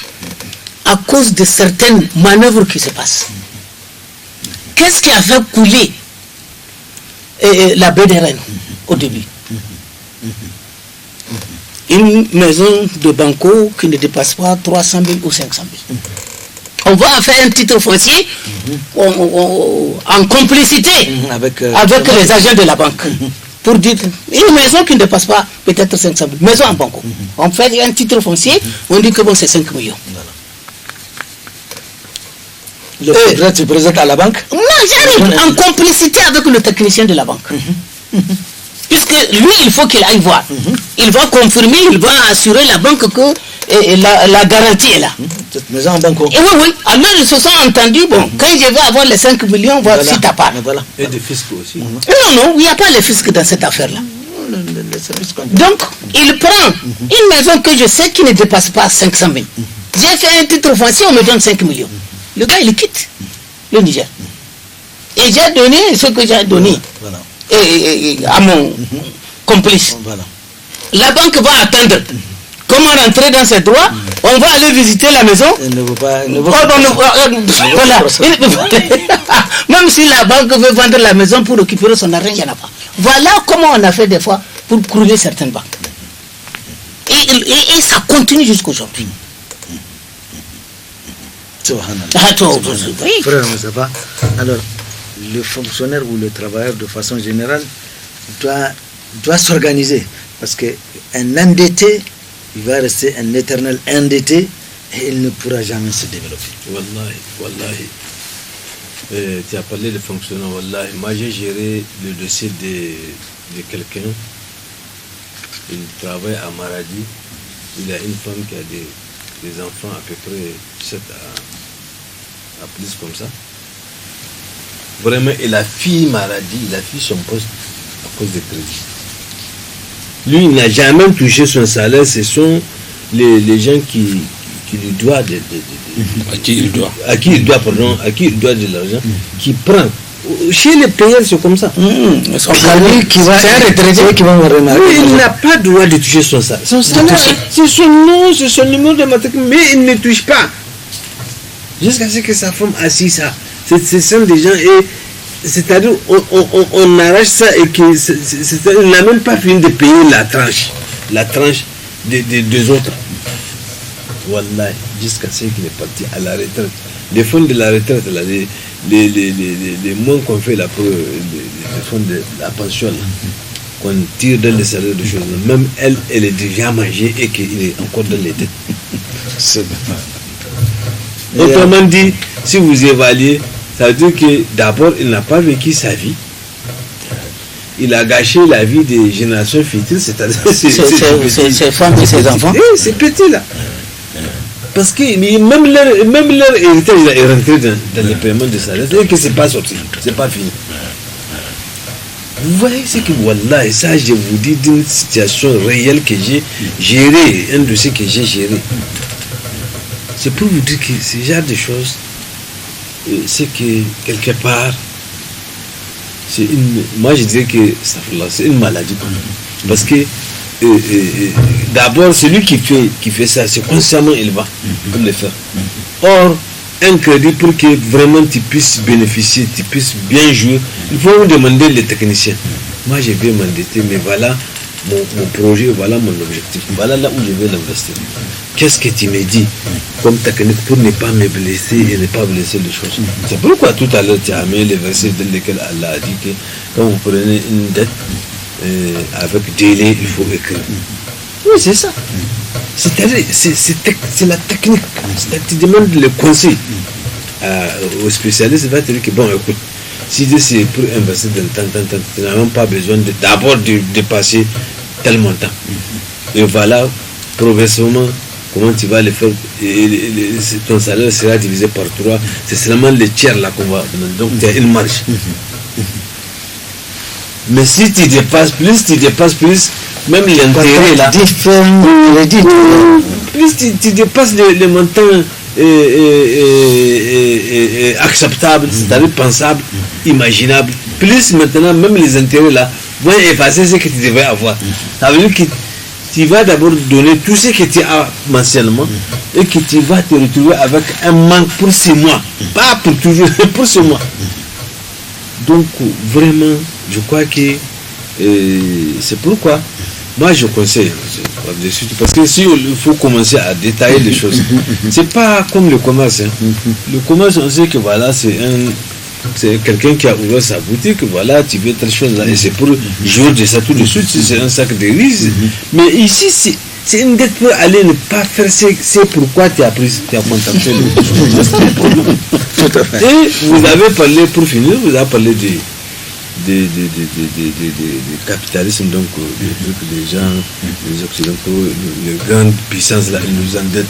à cause de certaines manœuvres qui se passent. Qu'est-ce qui a fait couler la baie des Reines au début? Une maison de banco qui ne dépasse pas 300 000 ou 500 000. On va faire un titre foncier en complicité avec les agents de la banque. Pour dire une maison qui ne dépasse pas peut-être 500 000, maison en banco. On fait un titre foncier, on dit que bon, c'est 5 millions. Le faudrait se présenter à la banque? Non, j'arrive en complicité avec le technicien de la banque. Puisque lui, il faut qu'il aille voir. Il va confirmer, il va assurer la banque que la garantie est là. Cette maison en banco. Et oui. Alors ils se sont entendus, bon, quand je vais avoir les 5 millions, voici ta part. Voilà. Et des fiscs aussi. Non, il n'y a pas les fiscs dans cette affaire-là. Donc, il prend une maison que je sais qui ne dépasse pas 500 000. J'ai fait un titre foncier, on me donne 5 millions. Le gars, il quitte le Niger. Et j'ai donné ce que j'ai donné à mon complice. La banque va attendre. Comment rentrer dans ses droits? On va aller visiter la maison. Même si la banque veut vendre la maison pour récupérer son argent, il n'y en a pas. Voilà comment on a fait des fois pour crouler certaines banques. Et ça continue jusqu'aujourd'hui. Frère Moussafa, alors le fonctionnaire ou le travailleur de façon générale doit s'organiser, parce qu'un endetté, il va rester un éternel endetté et il ne pourra jamais se développer. Wallahi. Tu as parlé de fonctionnaire, wallahi. Moi j'ai géré le dossier de quelqu'un. Il travaille à Maradi. Il a une femme qui a des enfants à peu près 7 à plus comme ça. Vraiment, et la fille maladie, il a fui son poste à cause des crédits. Lui, il n'a jamais touché son salaire, ce sont les gens qui lui doivent à qui il doit de l'argent, qui prend. Chez les payeurs, c'est comme ça. Il n'a pas le droit de toucher son salaire. Son salaire, c'est son nom, c'est son numéro de matricule, mais il ne touche pas. Jusqu'à ce que sa femme assise ça. Ce sont des gens, et c'est-à-dire, on arrache ça et il n'a même pas fini de payer la tranche des deux autres. Wallah, jusqu'à ce qu'il est parti à la retraite. Les fonds de la retraite, là, les mois qu'on fait là pour les fonds de la pension, là, qu'on tire dans les salaires de choses, même elle est déjà mangée et qu'il est encore dans les têtes. Autrement dit, si vous évaluez, ça veut dire que d'abord, il n'a pas vécu sa vie. Il a gâché la vie des générations futures, c'est-à-dire ses femmes et ses enfants. C'est petit là. Parce que même leur héritage est rentré dans le paiement de salaire, c'est-à-dire que c'est pas sorti, c'est pas fini. Vous voyez ce que voilà, et ça je vous dis d'une situation réelle que j'ai gérée, un dossier que j'ai géré. C'est pour vous dire que ce genre de choses, c'est que quelque part, moi je dirais que c'est une maladie. Parce que d'abord, celui qui fait ça, c'est consciemment il va pour le faire. Or, un crédit pour que vraiment tu puisses bénéficier, tu puisses bien jouer, il faut vous demander les techniciens. Moi je vais m'endetter, mais voilà mon projet, voilà mon objectif, voilà là où je vais l'investir. Qu'est-ce que tu me dis comme technique pour ne pas me blesser et ne pas blesser les choses? C'est pourquoi tout à l'heure tu as amené les versets dans lesquels Allah a dit que quand vous prenez une dette avec délai, il faut écrire. Oui, c'est ça. C'est-à-dire, c'est la technique. C'est-à-dire, tu demandes le conseil au spécialiste, il va te dire que bon, écoute, si c'est pour investir dans le temps, tu n'as même pas besoin d'abord de dépasser tel montant. Et voilà, progressivement, comment tu vas le faire, ton salaire sera divisé par 3, c'est seulement le tiers là qu'on va donner. Donc tu as une marge. Mais si tu dépasses plus, même l'intérêt là, plus tu dépasses le montant acceptable, c'est-à-dire pensable, imaginable, plus maintenant même les intérêts là vont effacer ce que tu devais avoir. Ça veut dire que tu vas d'abord donner tout ce que tu as mensuellement et que tu vas te retrouver avec un manque pour 6 mois, pas pour toujours, pour 6 mois. Donc vraiment, je crois que c'est pourquoi moi je conseille, parce que si il faut commencer à détailler les choses, c'est pas comme le commerce. Le commerce, on sait que voilà, c'est quelqu'un qui a ouvert sa boutique, voilà, tu veux telle chose là, et c'est pour jouer de ça tout de suite, c'est un sac de riz. Mais ici, c'est une dette pour aller ne pas faire, c'est pourquoi tu as contacté le tout à fait. Et vous avez parlé, pour finir, vous avez parlé de capitalisme, donc les gens, les Occidentaux, les grandes puissances là, ils nous endettent.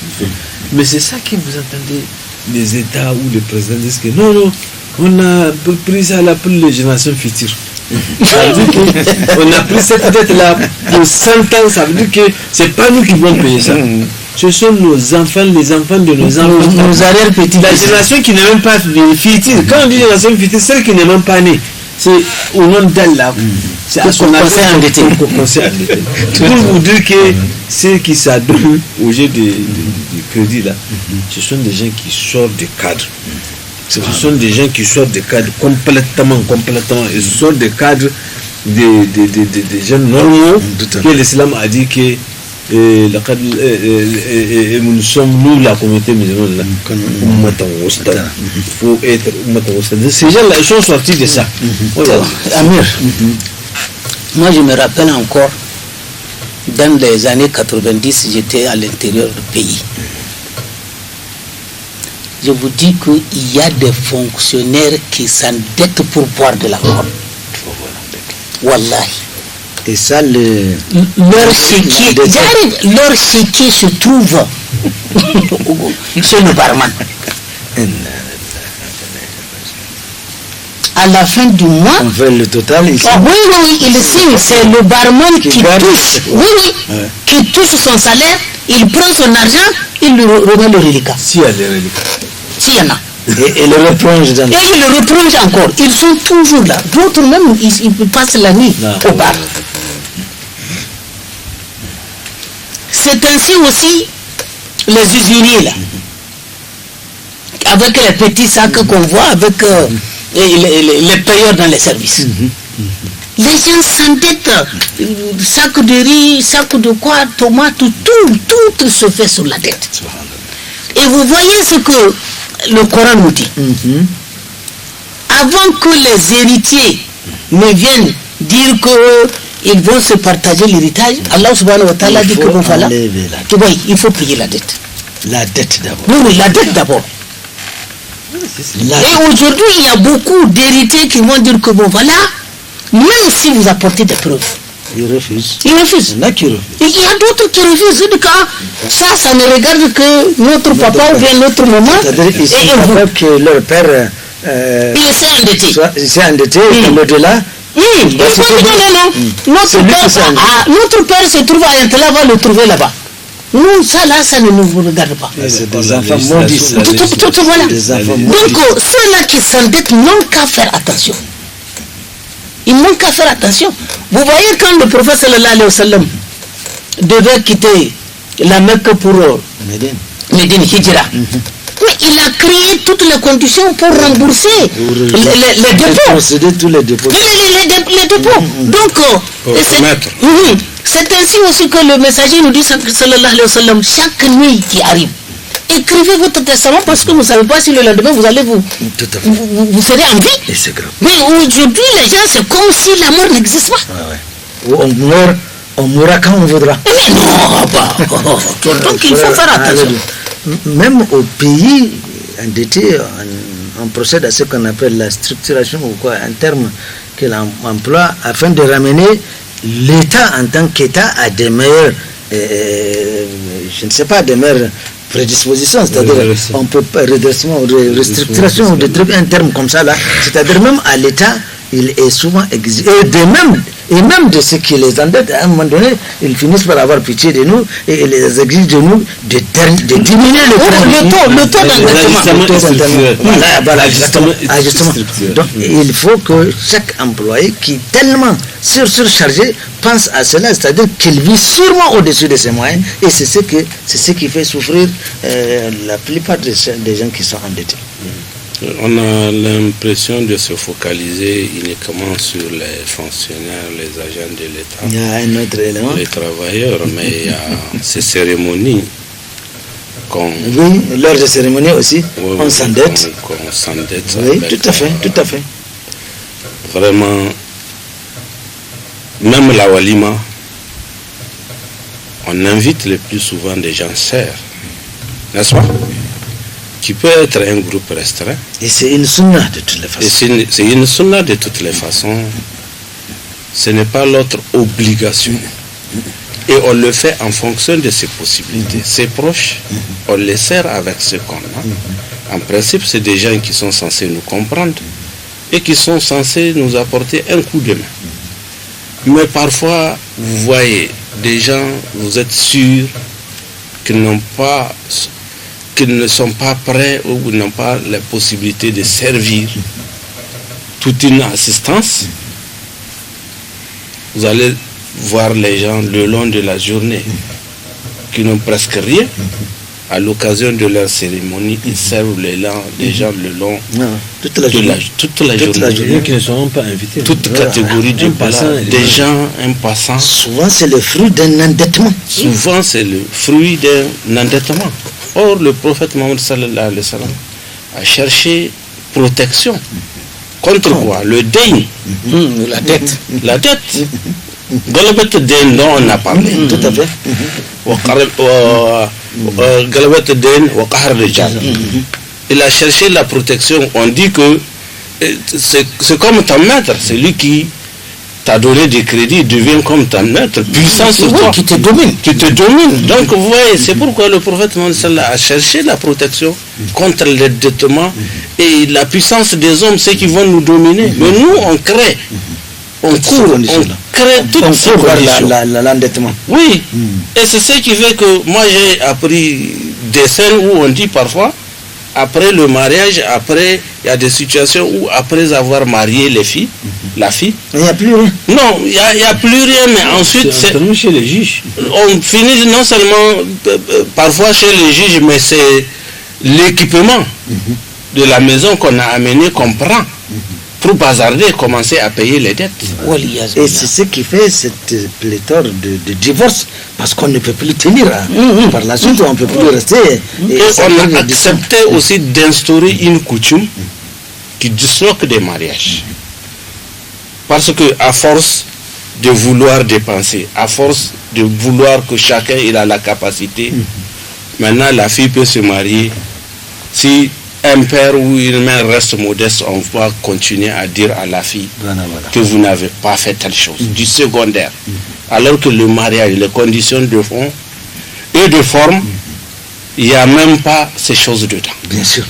Mais c'est ça que vous entendez, les États ou les présidents disent que non, on a pris ça là pour les générations futures. Ça veut dire qu'on a pris cette dette là pour 100 ans, ça veut dire que c'est pas nous qui vont payer ça. Ce sont nos enfants, les enfants de nos enfants, nos arrière-petits. La génération qui n'est même pas future. Quand on dit génération future, celle qui n'est même pas née. C'est au nom d'elle là. C'est à son conseil endetté. Pour vous dire que ceux qui s'adonnent au jeu du crédit là, ce sont des gens qui sortent du cadre. Ce sont des gens qui sortent des cadres complètement. Ils sortent des cadres des gens normaux que l'islam a dit que nous sommes, nous, la communauté musulmane, il faut être ces gens-là, ils sont sortis de ça. Amir, moi je me rappelle encore, dans les années 90, j'étais à l'intérieur du pays. Je vous dis qu'il y a des fonctionnaires qui s'endettent pour boire de l'alcool. Wallahi. Et ça, leur chéquier se trouve chez le barman. À la fin du mois, on fait le total ici. Oui, il signe, c'est le barman qui touche, qui touche son salaire, il prend son argent, il lui remet le reliquat. S'il y a des reliquats. S'il y en a. Et le replonge dans. Et il le replonge encore. Ils sont toujours là. D'autres même, ils passent la nuit au bar. C'est ainsi aussi les usuriers là. Avec les petits sacs qu'on voit, avec les payeurs dans les services. Les gens s'endettent. Sac de riz, sac de quoi, tomates, tout se fait sur la dette. Et vous voyez ce que le Coran nous dit. Avant que les héritiers ne viennent dire qu'ils vont se partager l'héritage, Allah subhanahu wa ta'ala dit que bon voilà, il faut payer la dette. La dette d'abord. Oui, la dette d'abord. Et aujourd'hui, il y a beaucoup d'héritiers qui vont dire que bon voilà, même si vous apportez des preuves, ils refusent. Ils refusent. Il y en a qui refusent. Il y a d'autres qui refusent. Ça ne regarde que notre papa ou bien notre maman. C'est-à-dire qu'ils savent que leur père il s'est endetté et au-delà. Notre père se trouve à Yantala, va le trouver là-bas. Nous, ça ne nous regarde pas. C'est des enfants maudits. Voilà. Donc, ceux-là qui s'endettent n'ont qu'à faire attention. Ils n'ont qu'à faire attention. Vous voyez, quand le prophète sallallahu alayhi wa sallam devait quitter la Mecque pour Médine Hijra, mais il a créé toutes les conditions pour rembourser les dépôts. Tous les dépôts. Les dépôts. Donc, c'est ainsi aussi que le messager nous dit, sallallahu alayhi wa sallam, chaque nuit qui arrive, écrivez votre testament parce que vous ne savez pas si le lendemain vous allez vous serez en vie. Et c'est grave. Mais aujourd'hui, les gens, c'est comme si la mort n'existe pas. Ou on mourra quand on voudra. Mais non, donc il faut faire attention. Même au pays endetté, on procède à ce qu'on appelle la structuration ou quoi, un terme qu'il emploie afin de ramener l'État en tant qu'État à des meilleures, je ne sais pas, des meilleures prédispositions, c'est-à-dire on peut pas redressement, restructuration, des trucs, un terme comme ça là, c'est-à-dire même à l'État, il est souvent exigé, et même de ceux qui les endettent, à un moment donné, ils finissent par avoir pitié de nous et ils les exigent de nous de diminuer le taux d'endettement. Voilà, justement. Donc il faut que chaque employé qui est tellement surchargé pense à cela, c'est-à-dire qu'il vit sûrement au-dessus de ses moyens, et c'est ce qui fait souffrir la plupart des gens qui sont endettés. On a l'impression de se focaliser uniquement sur les fonctionnaires, les agents de l'État. Il y a un autre élément. Les travailleurs, mais il y a ces cérémonies Oui, lors des cérémonies aussi, on s'endette. On s'endette. Oui, tout à fait. Vraiment, même la Walima, on invite le plus souvent des gens sérieux, n'est-ce pas? Qui peut être un groupe restreint. Et c'est une sunna de toutes les façons. C'est une sunna de toutes les façons. Ce n'est pas l'autre obligation. Et on le fait en fonction de ses possibilités. Ses proches, on les sert avec ce qu'on a. En principe, c'est des gens qui sont censés nous comprendre et qui sont censés nous apporter un coup de main. Mais parfois, vous voyez, des gens, vous êtes sûrs qu'ils ne sont pas prêts ou n'ont pas la possibilité de servir toute une assistance. Vous allez voir les gens le long de la journée qui n'ont presque rien. À l'occasion de leur cérémonie, ils servent les gens le long toute la journée. Qui ne sont pas invités. Toute catégorie de passants, des gens impassants. Souvent, c'est le fruit d'un endettement. Souvent, c'est le fruit d'un endettement. Or, le prophète Mohammed sallallahu alayhi wa sallam a cherché protection. Contre quoi? Le deuil. La dette. La dette. Galabat den dont on a parlé. Tout à fait. Galabat den wa qahr rijal. Il a cherché la protection. On dit que c'est comme ton maître, celui qui t'a donné des crédits, il devient comme ton maître, puissant sur toi. Qui te domine. Qui te domine. Donc vous voyez, c'est pourquoi le prophète a cherché la protection contre l'endettement et la puissance des hommes, ceux qui vont nous dominer. Mais nous, on crée. On court, on crée toutes ces conditions. L'endettement. Oui, et c'est ce qui fait que moi j'ai appris des scènes où on dit parfois, après le mariage, après, il y a des situations où après avoir marié les filles, la fille... Il n'y a plus rien. Non, il n'y a plus rien, mais ensuite... C'est chez les juges. On finit non seulement parfois chez les juges, mais c'est l'équipement de la maison qu'on a amené, qu'on prend. Pour bazarder et commencer à payer les dettes. Et c'est ce qui fait cette pléthore de divorces, parce qu'on ne peut plus tenir. Par la suite, on ne peut plus rester. Et on a accepté aussi d'instaurer une coutume qui disloque des mariages. Parce que à force de vouloir dépenser, à force de vouloir que chacun il a la capacité, maintenant la fille peut se marier. Si un père ou une mère reste modeste, on va continuer à dire à la fille que vous n'avez pas fait telle chose, du secondaire. Alors que le mariage, les conditions de fond et de forme, il n'y a même pas ces choses dedans. Bien sûr.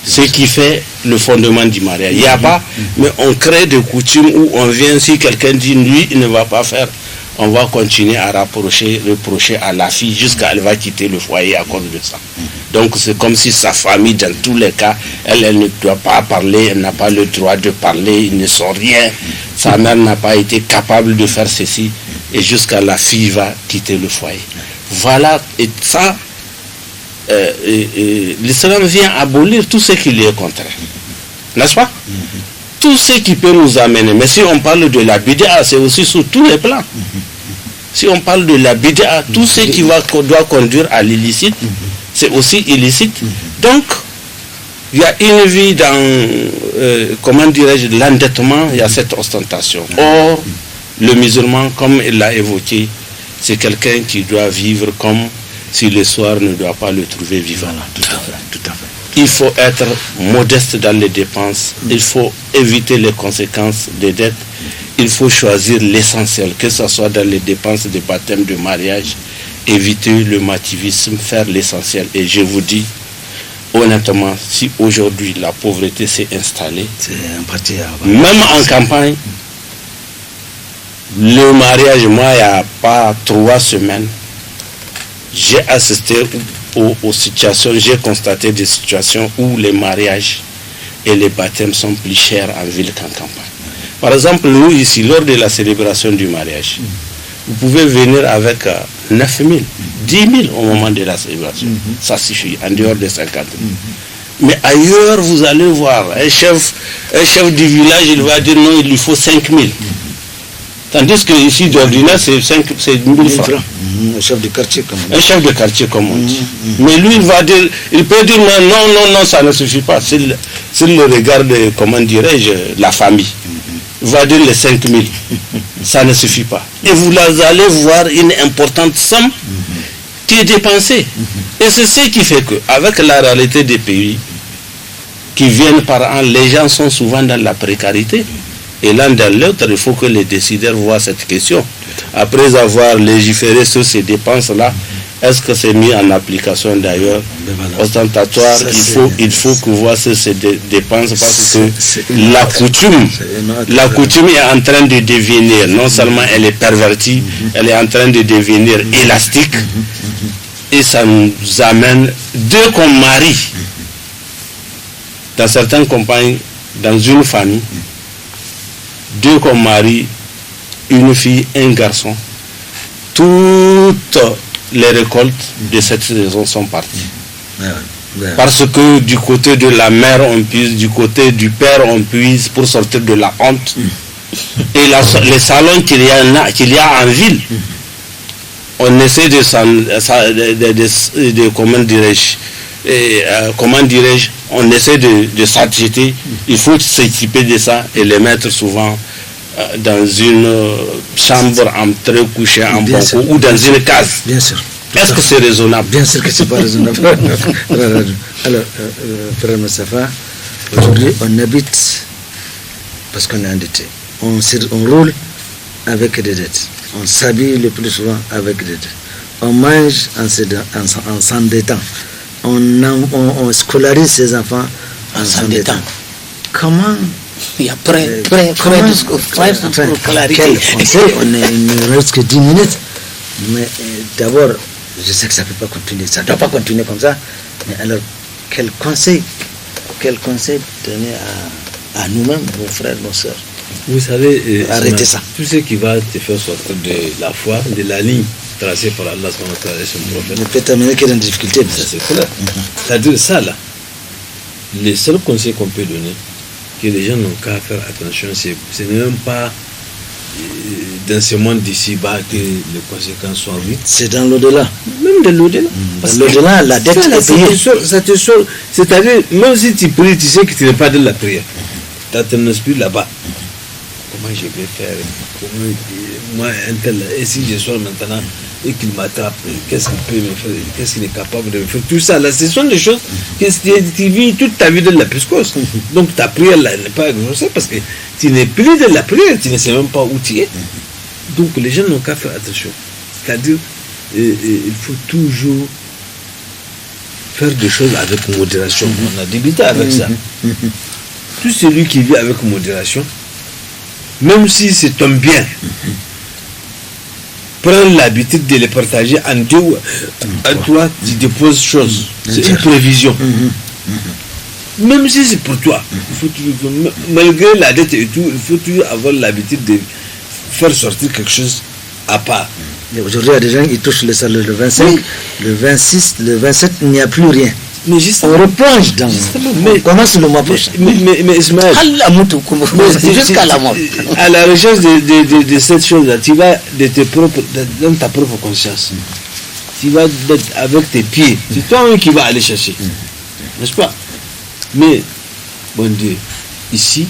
Ce qui fait le fondement du mariage. Il n'y a pas, mais on crée des coutumes où on vient, si quelqu'un dit lui, il ne va pas faire, on va continuer à reprocher à la fille jusqu'à elle va quitter le foyer à cause de ça. Donc c'est comme si sa famille, dans tous les cas, elle ne doit pas parler, elle n'a pas le droit de parler, ils ne sont rien. Sa mère n'a pas été capable de faire ceci, et jusqu'à la fille va quitter le foyer. Voilà, et ça, l'islam vient abolir tout ce qui lui est contraire. N'est-ce pas? Tout ce qui peut nous amener. Mais si on parle de la bid'a, c'est aussi sur tous les plans. Si on parle de la bid'a, tout ce qui doit conduire à l'illicite, c'est aussi illicite. Donc, il y a une vie dans, comment dirais-je, l'endettement, il y a cette ostentation. Or, le musulman, comme il l'a évoqué, c'est quelqu'un qui doit vivre comme si le soir ne doit pas le trouver vivant. Voilà, tout à fait. Il faut être modeste dans les dépenses, il faut éviter les conséquences des dettes, il faut choisir l'essentiel, que ce soit dans les dépenses de baptême, de mariage, éviter le mativisme, faire l'essentiel. Et je vous dis, honnêtement, si aujourd'hui la pauvreté s'est installée, même en campagne, le mariage, moi, il n'y a pas 3 semaines, j'ai assisté aux situations, j'ai constaté des situations où les mariages et les baptêmes sont plus chers en ville qu'en campagne. Par exemple, nous ici, lors de la célébration du mariage, vous pouvez venir avec 9 000, 10 000 au moment de la célébration. Ça suffit, en dehors des 50 000. Mais ailleurs, vous allez voir, un chef du village, il va dire non, il lui faut 5 000. Tandis que ici, d'ordinaire, c'est 1 000 francs. Un chef de quartier, comme on dit. Un chef de quartier, comme on dit. Mais lui, il peut dire non, ça ne suffit pas. S'il le regarde, comment dirais-je, la famille, il va dire les 5 000. Ça ne suffit pas. Et vous allez voir une importante somme qui est dépensée. Et c'est ce qui fait qu'avec la réalité des pays qui viennent par an, les gens sont souvent dans la précarité. Et l'un dans l'autre, il faut que les décideurs voient cette question. Après avoir légiféré sur ces dépenses-là, est-ce que c'est mis en application d'ailleurs ostentatoire? Il faut que voir ces dépenses parce que la coutume est en train de devenir, non seulement elle est pervertie, elle est en train de devenir élastique et ça nous amène, dès qu'on marie, dans certaines campagnes, dans une famille, dès qu'on marie une fille, un garçon, toutes les récoltes de cette saison sont parties. Parce que du côté de la mère on puise, du côté du père on puise pour sortir de la honte. Et les salons qu'il y a en ville, on essaie de comment dirais-je, on essaie de s'agiter. Il faut s'équiper de ça et les mettre souvent dans une chambre en très couché en banco ou dans une case. Bien sûr. Est-ce que c'est raisonnable? Bien sûr que c'est pas raisonnable. Alors, frère Moustapha, aujourd'hui on habite parce qu'on est endetté. on roule avec des dettes. On s'habille le plus souvent avec des dettes. On mange en s'endettant. On scolarise ses enfants en s'endettant. Comment Il y a près de quel conseil? On ne reste que 10 minutes. Mais d'abord, je sais que ça ne peut pas continuer. Ça ne doit pas continuer comme ça. Mais alors, quel conseil donner à nous-mêmes, nos frères, nos sœurs? Vous savez, arrêtez ça. Tout ce qui va te faire sortir de la foi, de la ligne tracée par Allah et son prophète. Ne peut t'amener que dans des difficultés. Ça, c'est clair. C'est-à-dire ça, là, les seuls conseils qu'on peut donner, que les gens n'ont qu'à faire attention, ce n'est même pas dans ce monde d'ici-bas que les conséquences sont vite. C'est dans l'au-delà. Même de l'au-delà. Dans l'au-delà, la dette est payée. Ça te sort. C'est-à-dire, même si tu pries, tu sais que tu n'es pas dans la prière. Tu as ton esprit là-bas. Comment je vais faire? Moi, un tel, et si je sors maintenant et qu'il m'attrape, qu'est-ce qu'il peut me faire? Qu'est-ce qu'il est capable de me faire? Tout ça, là, ce sont des choses que tu vis toute ta vie dans la psychose. Donc ta prière là, n'est pas exaucée parce que tu n'es plus dans la prière, tu ne sais même pas où tu es. Donc les gens n'ont qu'à faire attention. C'est-à-dire, il faut toujours faire des choses avec modération. On a débuté avec ça. Tout celui qui vit avec modération, même si c'est ton bien, prends l'habitude de les partager en deux. À toi, tu déposes choses. C'est une prévision. Même si c'est pour toi, il faut toujours, malgré la dette et tout, il faut toujours avoir l'habitude de faire sortir quelque chose à part. Aujourd'hui, il y a des gens qui touchent le salaire le 25, le 26, le 27, il n'y a plus rien. Mais justement, on replonge dans. On commence le mois prochain. Mais Ismaël, jusqu'à la mort. À la recherche de cette chose-là, tu vas dans ta propre conscience. Tu vas avec tes pieds. C'est toi-même qui vas aller chercher. N'est-ce pas? Mais, bon Dieu, ici,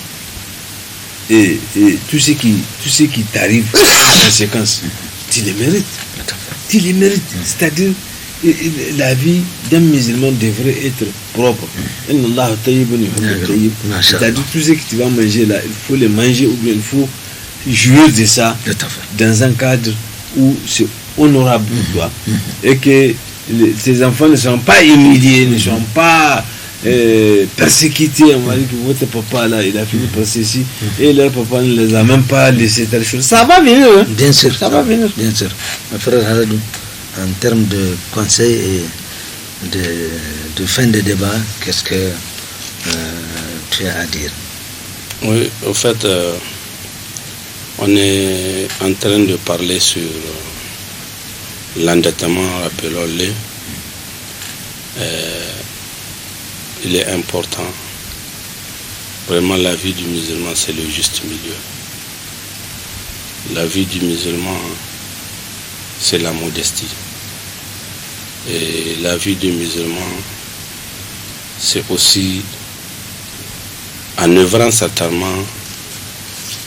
et tout ce qui t'arrive en conséquence, tu les mérites. Tu les mérites. C'est-à-dire, la vie d'un musulman devrait être propre. C'est-à-dire tout ce que tu vas manger là, il faut le manger ou bien il faut jouir de ça dans un cadre où c'est honorable pour toi et que tes enfants ne sont pas humiliés, ne sont pas persécutés. On va dire que votre papa là, il a fini par ceci et leur papa ne les a même pas laissé telle chose. Ça va venir, hein? Bien sûr, ça va venir. Bien sûr. Mon frère Haladou, en termes de conseils et de fin de débat, qu'est-ce que tu as à dire? Oui, au fait, on est en train de parler sur l'endettement, rappelons-le. Il est important. Vraiment, la vie du musulman, c'est le juste milieu. La vie du musulman, c'est la modestie. Et la vie du musulman, c'est aussi, en œuvrant certainement,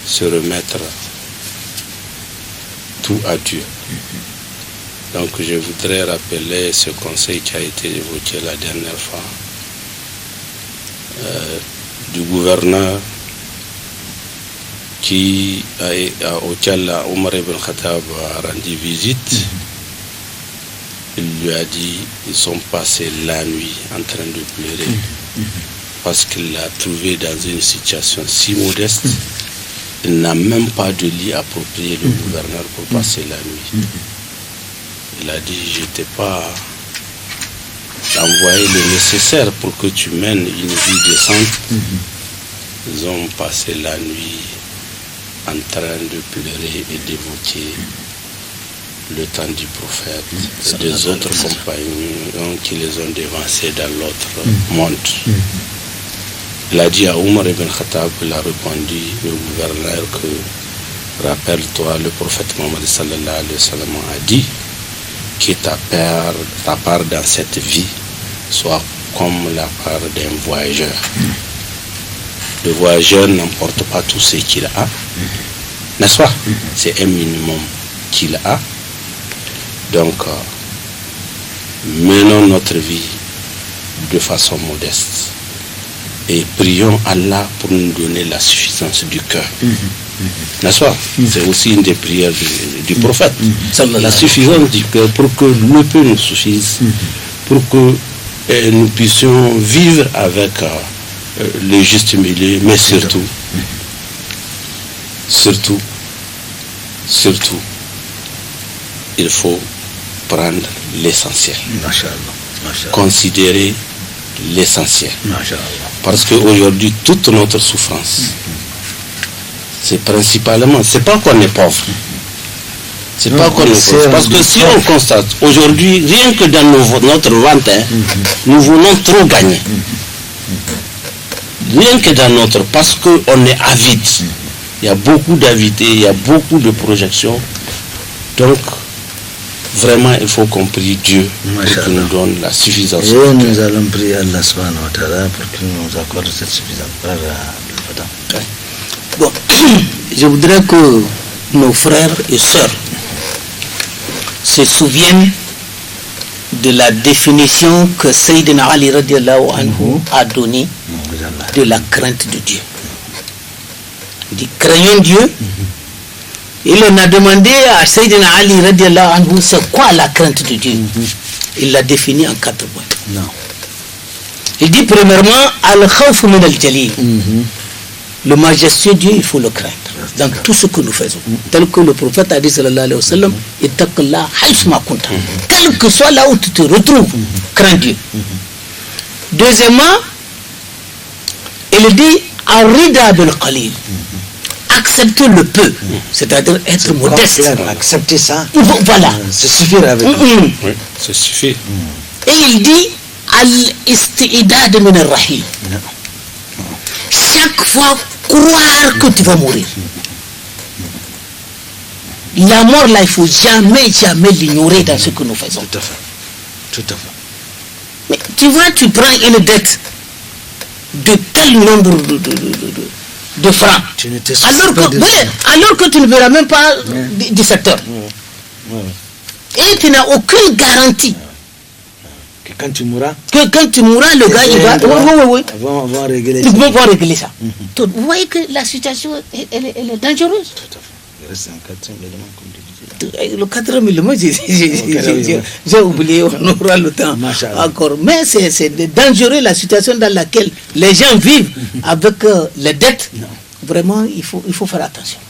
se remettre tout à Dieu. Donc je voudrais rappeler ce conseil qui a été évoqué la dernière fois du gouverneur auquel Omar ibn Khattab a rendu visite. Il lui a dit, ils sont passés la nuit en train de pleurer parce qu'il l'a trouvé dans une situation si modeste. Il n'a même pas de lit approprié, le gouverneur, pour passer la nuit. Il a dit, je t'ai pas envoyé le nécessaire pour que tu mènes une vie décente. Ils ont passé la nuit en train de pleurer et d'évoquer le temps du prophète et des autres compagnons qui les ont dévancés dans l'autre monde. Il a dit à Omar ibn Khattab, il a répondu au gouverneur que, rappelle-toi, le prophète Mohammed sallallahu alayhi wa sallam a dit que ta part dans cette vie soit comme la part d'un voyageur. Le voyageur n'emporte pas tout ce qu'il a, n'est-ce pas? C'est un minimum qu'il a. Donc, menons notre vie de façon modeste et prions Allah pour nous donner la suffisance du cœur. N'est-ce pas? C'est aussi une des prières du prophète. La suffisance du cœur pour que le peu nous suffise, pour que nous puissions vivre avec le juste milieu, mais surtout, il faut prendre l'essentiel. Considérer l'essentiel. Parce qu'aujourd'hui, toute notre souffrance, c'est principalement, c'est pas qu'on est pauvre. C'est pas qu'on est pauvre. Parce que si on constate, aujourd'hui, rien que dans notre vente, nous voulons trop gagner. Rien que dans notre, parce qu'on est avide. Il y a beaucoup d'avidité, il y a beaucoup de projections. Donc, vraiment, il faut qu'on prie Dieu pour qu'il nous donne la suffisance. Et nous allons prier Allah subhanahu wa ta'ala pour qu'il nous accorde cette suffisance. Bon, je voudrais que nos frères et sœurs se souviennent de la définition que Sayyidina Ali radiallahu anhu a donnée de la crainte de Dieu. Il dit, craignons Dieu. Il en a demandé à Sayyidina Ali radiallahu anhu, c'est quoi la crainte de Dieu? Il l'a définie en 4 points. Non. Il dit premièrement, al-khawf min al-jalil. Le majestueux Dieu, il faut le craindre dans tout ce que nous faisons. Tel que le prophète a dit, sallallahu alayhi wa sallam, ittaqillah haythuma kunta. Quel que soit là où tu te retrouves, crains Dieu. Deuxièmement, il dit, ar-rida bil qalil. Accepter le peu, c'est-à-dire être modeste. Accepter ça. Voilà. Se suffire avec. Oui, ça suffit. Et il dit, al-istidad min ar-rahim. Chaque fois, croire que tu vas mourir. La mort, là, il ne faut jamais l'ignorer dans ce que nous faisons. Tout à fait. Tout à fait. Mais tu vois, tu prends une dette de tel nombre de francs. Alors que tu ne verras même pas 17 heures. Et tu n'as aucune garantie. Que quand tu mourras, le gars, il va... Oui. Va régler ça. Ils vont régler ça. Donc, vous voyez que la situation, elle est dangereuse. Tout à fait. Il reste un quatrième élément, comme tu disais. Le quatrième élément, j'ai oublié, on aura le temps encore. Mais c'est dangereux la situation dans laquelle les gens vivent avec les dettes. Non. Vraiment, il faut faire attention.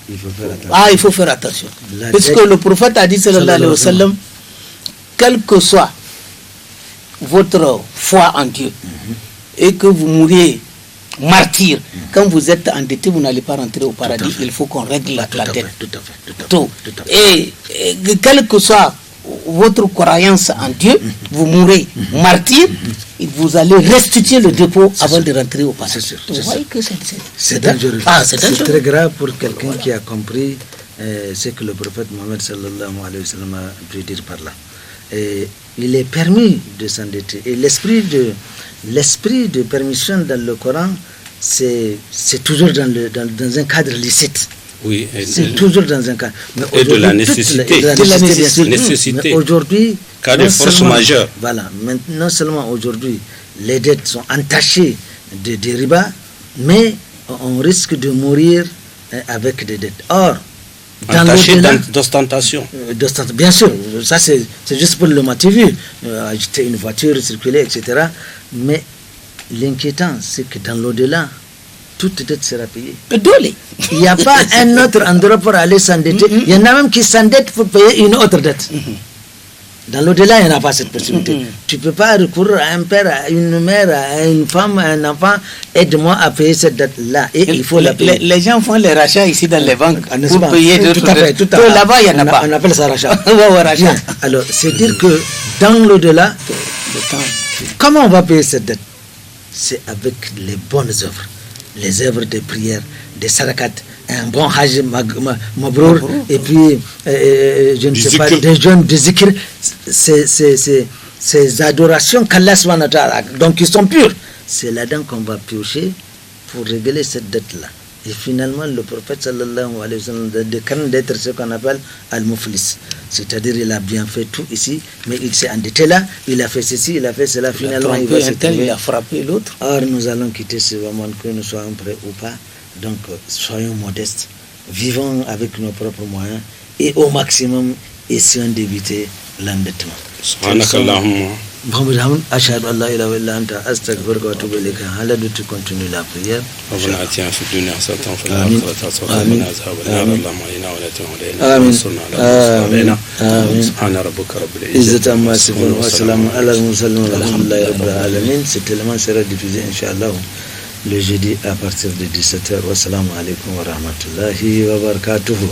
Il faut faire attention. Puisque le prophète a dit, sallallahu alayhi wa sallam, quel que soit votre foi en Dieu, et que vous mouriez martyr, quand vous êtes endetté, vous n'allez pas rentrer au paradis. Il faut qu'on règle la dette. Tout. Et quelle que soit votre croyance en Dieu, vous mourrez martyr, et vous allez restituer le dépôt avant de rentrer au paradis. Vous voyez que c'est dangereux. C'est très grave pour quelqu'un qui a compris ce que le prophète Mohammed sallallahu alayhi wa sallam a pu dire par là. Et il est permis de s'endetter. Et l'esprit de permission dans le Coran, c'est toujours dans un cadre licite. Oui, c'est toujours dans un cadre. Et de la nécessité. Mais aujourd'hui, cas de force majeure. Voilà. Non seulement aujourd'hui, les dettes sont entachées de riba, mais on risque de mourir avec des dettes. Or, entaché d'ostentation. Bien sûr, ça c'est juste pour le motif, acheter une voiture, circuler, etc. Mais l'inquiétant, c'est que dans l'au-delà, toute dette sera payée. Il n'y a pas un autre endroit pour aller s'endetter. Il y en a même qui s'endettent pour payer une autre dette. Dans l'au-delà, il n'y a pas cette possibilité. Tu ne peux pas recourir à un père, à une mère, à une femme, à un enfant. Aide-moi à payer cette dette-là. Et il faut la payer. Les gens font les rachats ici dans les banques pour payer tout à fait. Là-bas, il n'y en a pas. On appelle ça rachat. Alors, c'est dire que dans l'au-delà, comment on va payer cette dette? C'est avec les bonnes œuvres. Les œuvres de prière, des sarakat, un bon hajj mabrour, et puis, je ne sais pas, des jeunes de zikr, ces adorations qu'Allah subhanahu wa ta'ala, donc ils sont purs. C'est là-dedans qu'on va piocher pour régler cette dette-là. Et finalement, le prophète sallallahu alayhi wa sallam décrète d'être ce qu'on appelle al-muflis. C'est-à-dire, il a bien fait tout ici, mais il s'est endetté là, il a fait ceci, il a fait cela, finalement, il a frappé l'autre. Or, nous allons quitter ce moment, que nous soyons prêts ou pas, Donc, soyons modestes, vivons avec nos propres moyens et au maximum, essayons d'éviter l'endettement. Mohamed Hamid, ashhadu an la ilaha illa anta astaghfiruka wa atubu ilayka. Haladu, tu continues la prière. ربنا آتنا في الدنيا حسنة وفي الآخرة حسنة وقنا عذاب النار اللهم اهدنا ولا تهدنا وانصرنا على المصلين سبحان ربك رب العزة عما يصفون وسلام على المرسلين والحمد لله رب العالمين. Cet élément sera diffusé Inch'Allah le jeudi à partir de 17h. Wassalamu alaikum wa rahmatullahi wa barakatuhu.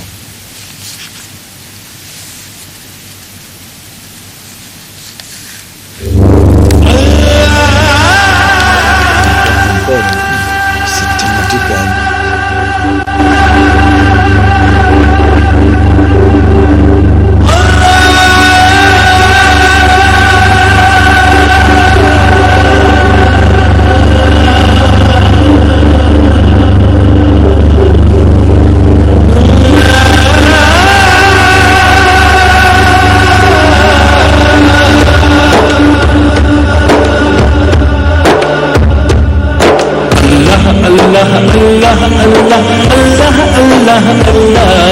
Allah Allah Allah Allah Allah Allah